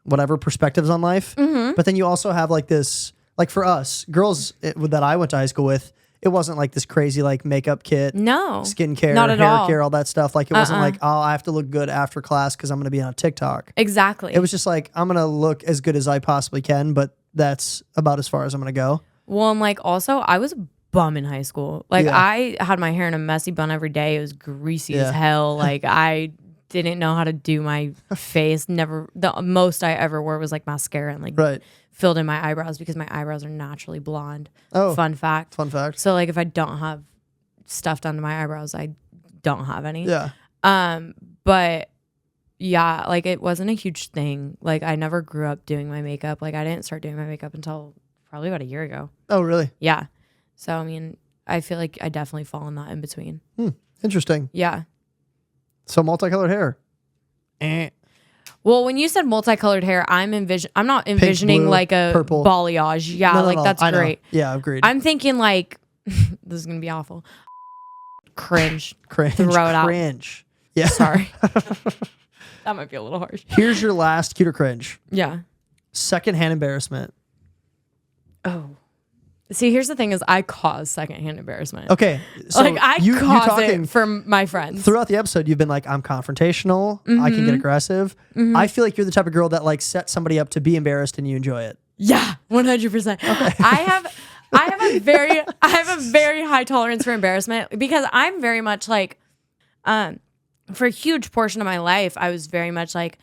whatever perspectives on life. But then you also have like this, like for us, girls that I went to high school with, it wasn't like this crazy like makeup kit, skincare, not at hair all. care, all that stuff. Like it wasn't like, oh, I have to look good after class because I'm going to be on TikTok. Exactly. It was just like, I'm going to look as good as I possibly can, but that's about as far as I'm going to go. Well, and like also I was a bum in high school. Like I had my hair in a messy bun every day. It was greasy as hell. Like I didn't know how to do my face. Never, the most I ever wore was like mascara and like filled in my eyebrows because my eyebrows are naturally blonde. Oh, fun fact. So like if I don't have stuff done to my eyebrows, I don't have any. Yeah. But yeah, like it wasn't a huge thing. Like I never grew up doing my makeup. Like I didn't start doing my makeup until probably about a year ago. Oh, really? Yeah. So I mean, I feel like I definitely fall in that in between. Interesting. Yeah. So multicolored hair. Well, when you said multicolored hair, I'm not envisioning blue, like a purple balayage. Yeah, no, that's great. Yeah, agreed. I'm thinking like this is gonna be awful. Cringe. Throw it out. Cringe. Yeah. Sorry. That might be a little harsh. Here's your last cute or cringe. Yeah. Secondhand embarrassment. Oh. See, here's the thing is I cause secondhand embarrassment. Okay. So like I cause it for my friends. Throughout the episode, you've been like, I'm confrontational. I can get aggressive. I feel like you're the type of girl that like sets somebody up to be embarrassed and you enjoy it. Yeah, 100%. Okay. I have a very high tolerance for embarrassment because I'm very much like, for a huge portion of my life, I was very much like,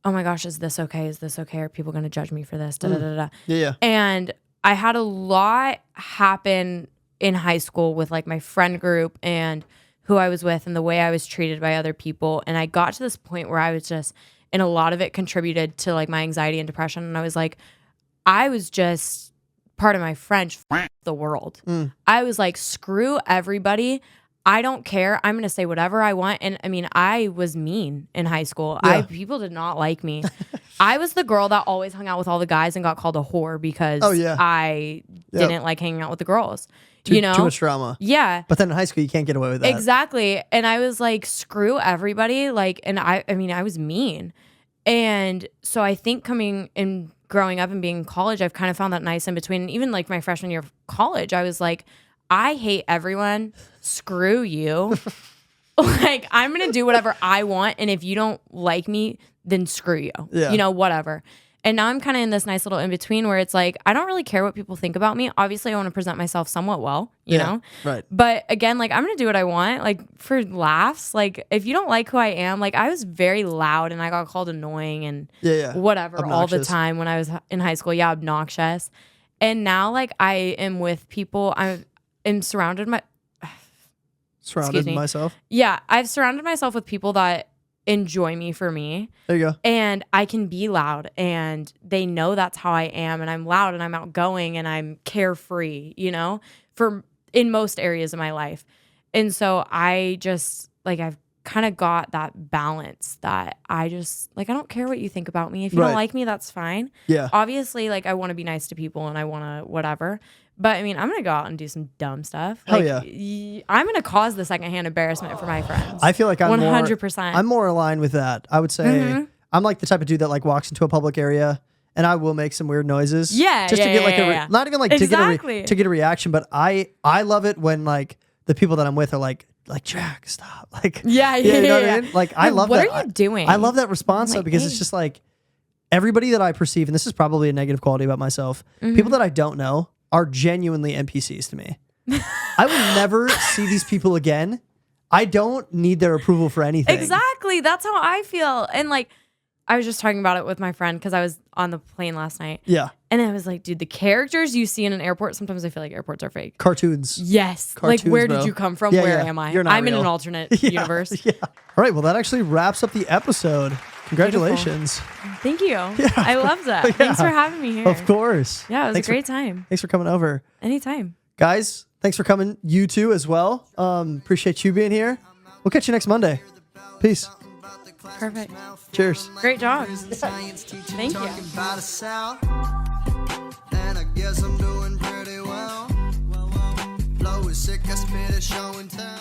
oh my gosh, is this okay? Is this okay? Are people going to judge me for this? Da, da, da, da. Yeah. And I had a lot happen in high school with like my friend group and who I was with and the way I was treated by other people. And I got to this point where I was just, and a lot of it contributed to like my anxiety and depression. And I was like, I was just part of my French, the world. I was like, screw everybody. I don't care. I'm going to say whatever I want. And I mean, I was mean in high school. Yeah. People did not like me. I was the girl that always hung out with all the guys and got called a whore because I didn't like hanging out with the girls. Too much drama. Yeah. But then in high school, you can't get away with that. Exactly. And I was like, screw everybody. Like, and I mean, I was mean. And so I think growing up and being in college, I've kind of found that nice in between. And even like my freshman year of college, I was like, I hate everyone. Screw you. Like, I'm going to do whatever I want. And if you don't like me, then screw you. Yeah. Whatever. And now I'm kind of in this nice little in between where it's like, I don't really care what people think about me. Obviously, I want to present myself somewhat well, you know? Right. But again, like, I'm going to do what I want, like, for laughs. Like, if you don't like who I am, like, I was very loud and I got called annoying and whatever Obnoxious. all the time when I was in high school. Yeah, obnoxious. And now, like, I am with people. am surrounded myself. Yeah, I've surrounded myself with people that enjoy me for me. There you go. And I can be loud, and they know that's how I am, and I'm loud and I'm outgoing and I'm carefree, you know, in most areas of my life. And so I just like, I've kind of got that balance that I just like, I don't care what you think about me. If you don't like me, that's fine. Yeah. Obviously, like I want to be nice to people and I want to whatever. But I mean, I'm going to go out and do some dumb stuff. Hell like, yeah. I'm going to cause the secondhand embarrassment for my friends. I feel like I'm 100%. I'm more aligned with that. I would say I'm like the type of dude that like walks into a public area and I will make some weird noises. Yeah. Just to get like not even like exactly. to get a reaction, but I love it when like the people that I'm with are like Jack, stop. Like you know what I mean? Like I love that. What are you doing? I love that response though, because it's just like everybody that I perceive, and this is probably a negative quality about myself, people that I don't know are genuinely NPCs to me. I will never see these people again. I don't need their approval for anything. Exactly. That's how I feel. And like, I was just talking about it with my friend because I was on the plane last night. Yeah. And I was like, dude, the characters you see in an airport, sometimes I feel like airports are fake. Cartoons. Yes. Cartoons, like, where bro. did you come from? Where am I? You're not I'm real. in an alternate universe. Yeah. All right. Well, that actually wraps up the episode. Congratulations. Beautiful. Thank you. Yeah. I love that. Yeah. Thanks for having me here. Of course. Yeah, it was a great time. Thanks for coming over. Anytime. Guys, thanks for coming. You too as well. Appreciate you being here. We'll catch you next Monday. Peace. Perfect. Cheers. Great job. Thank you. And I guess I'm doing pretty well. Flow is sick, I spit a show in town.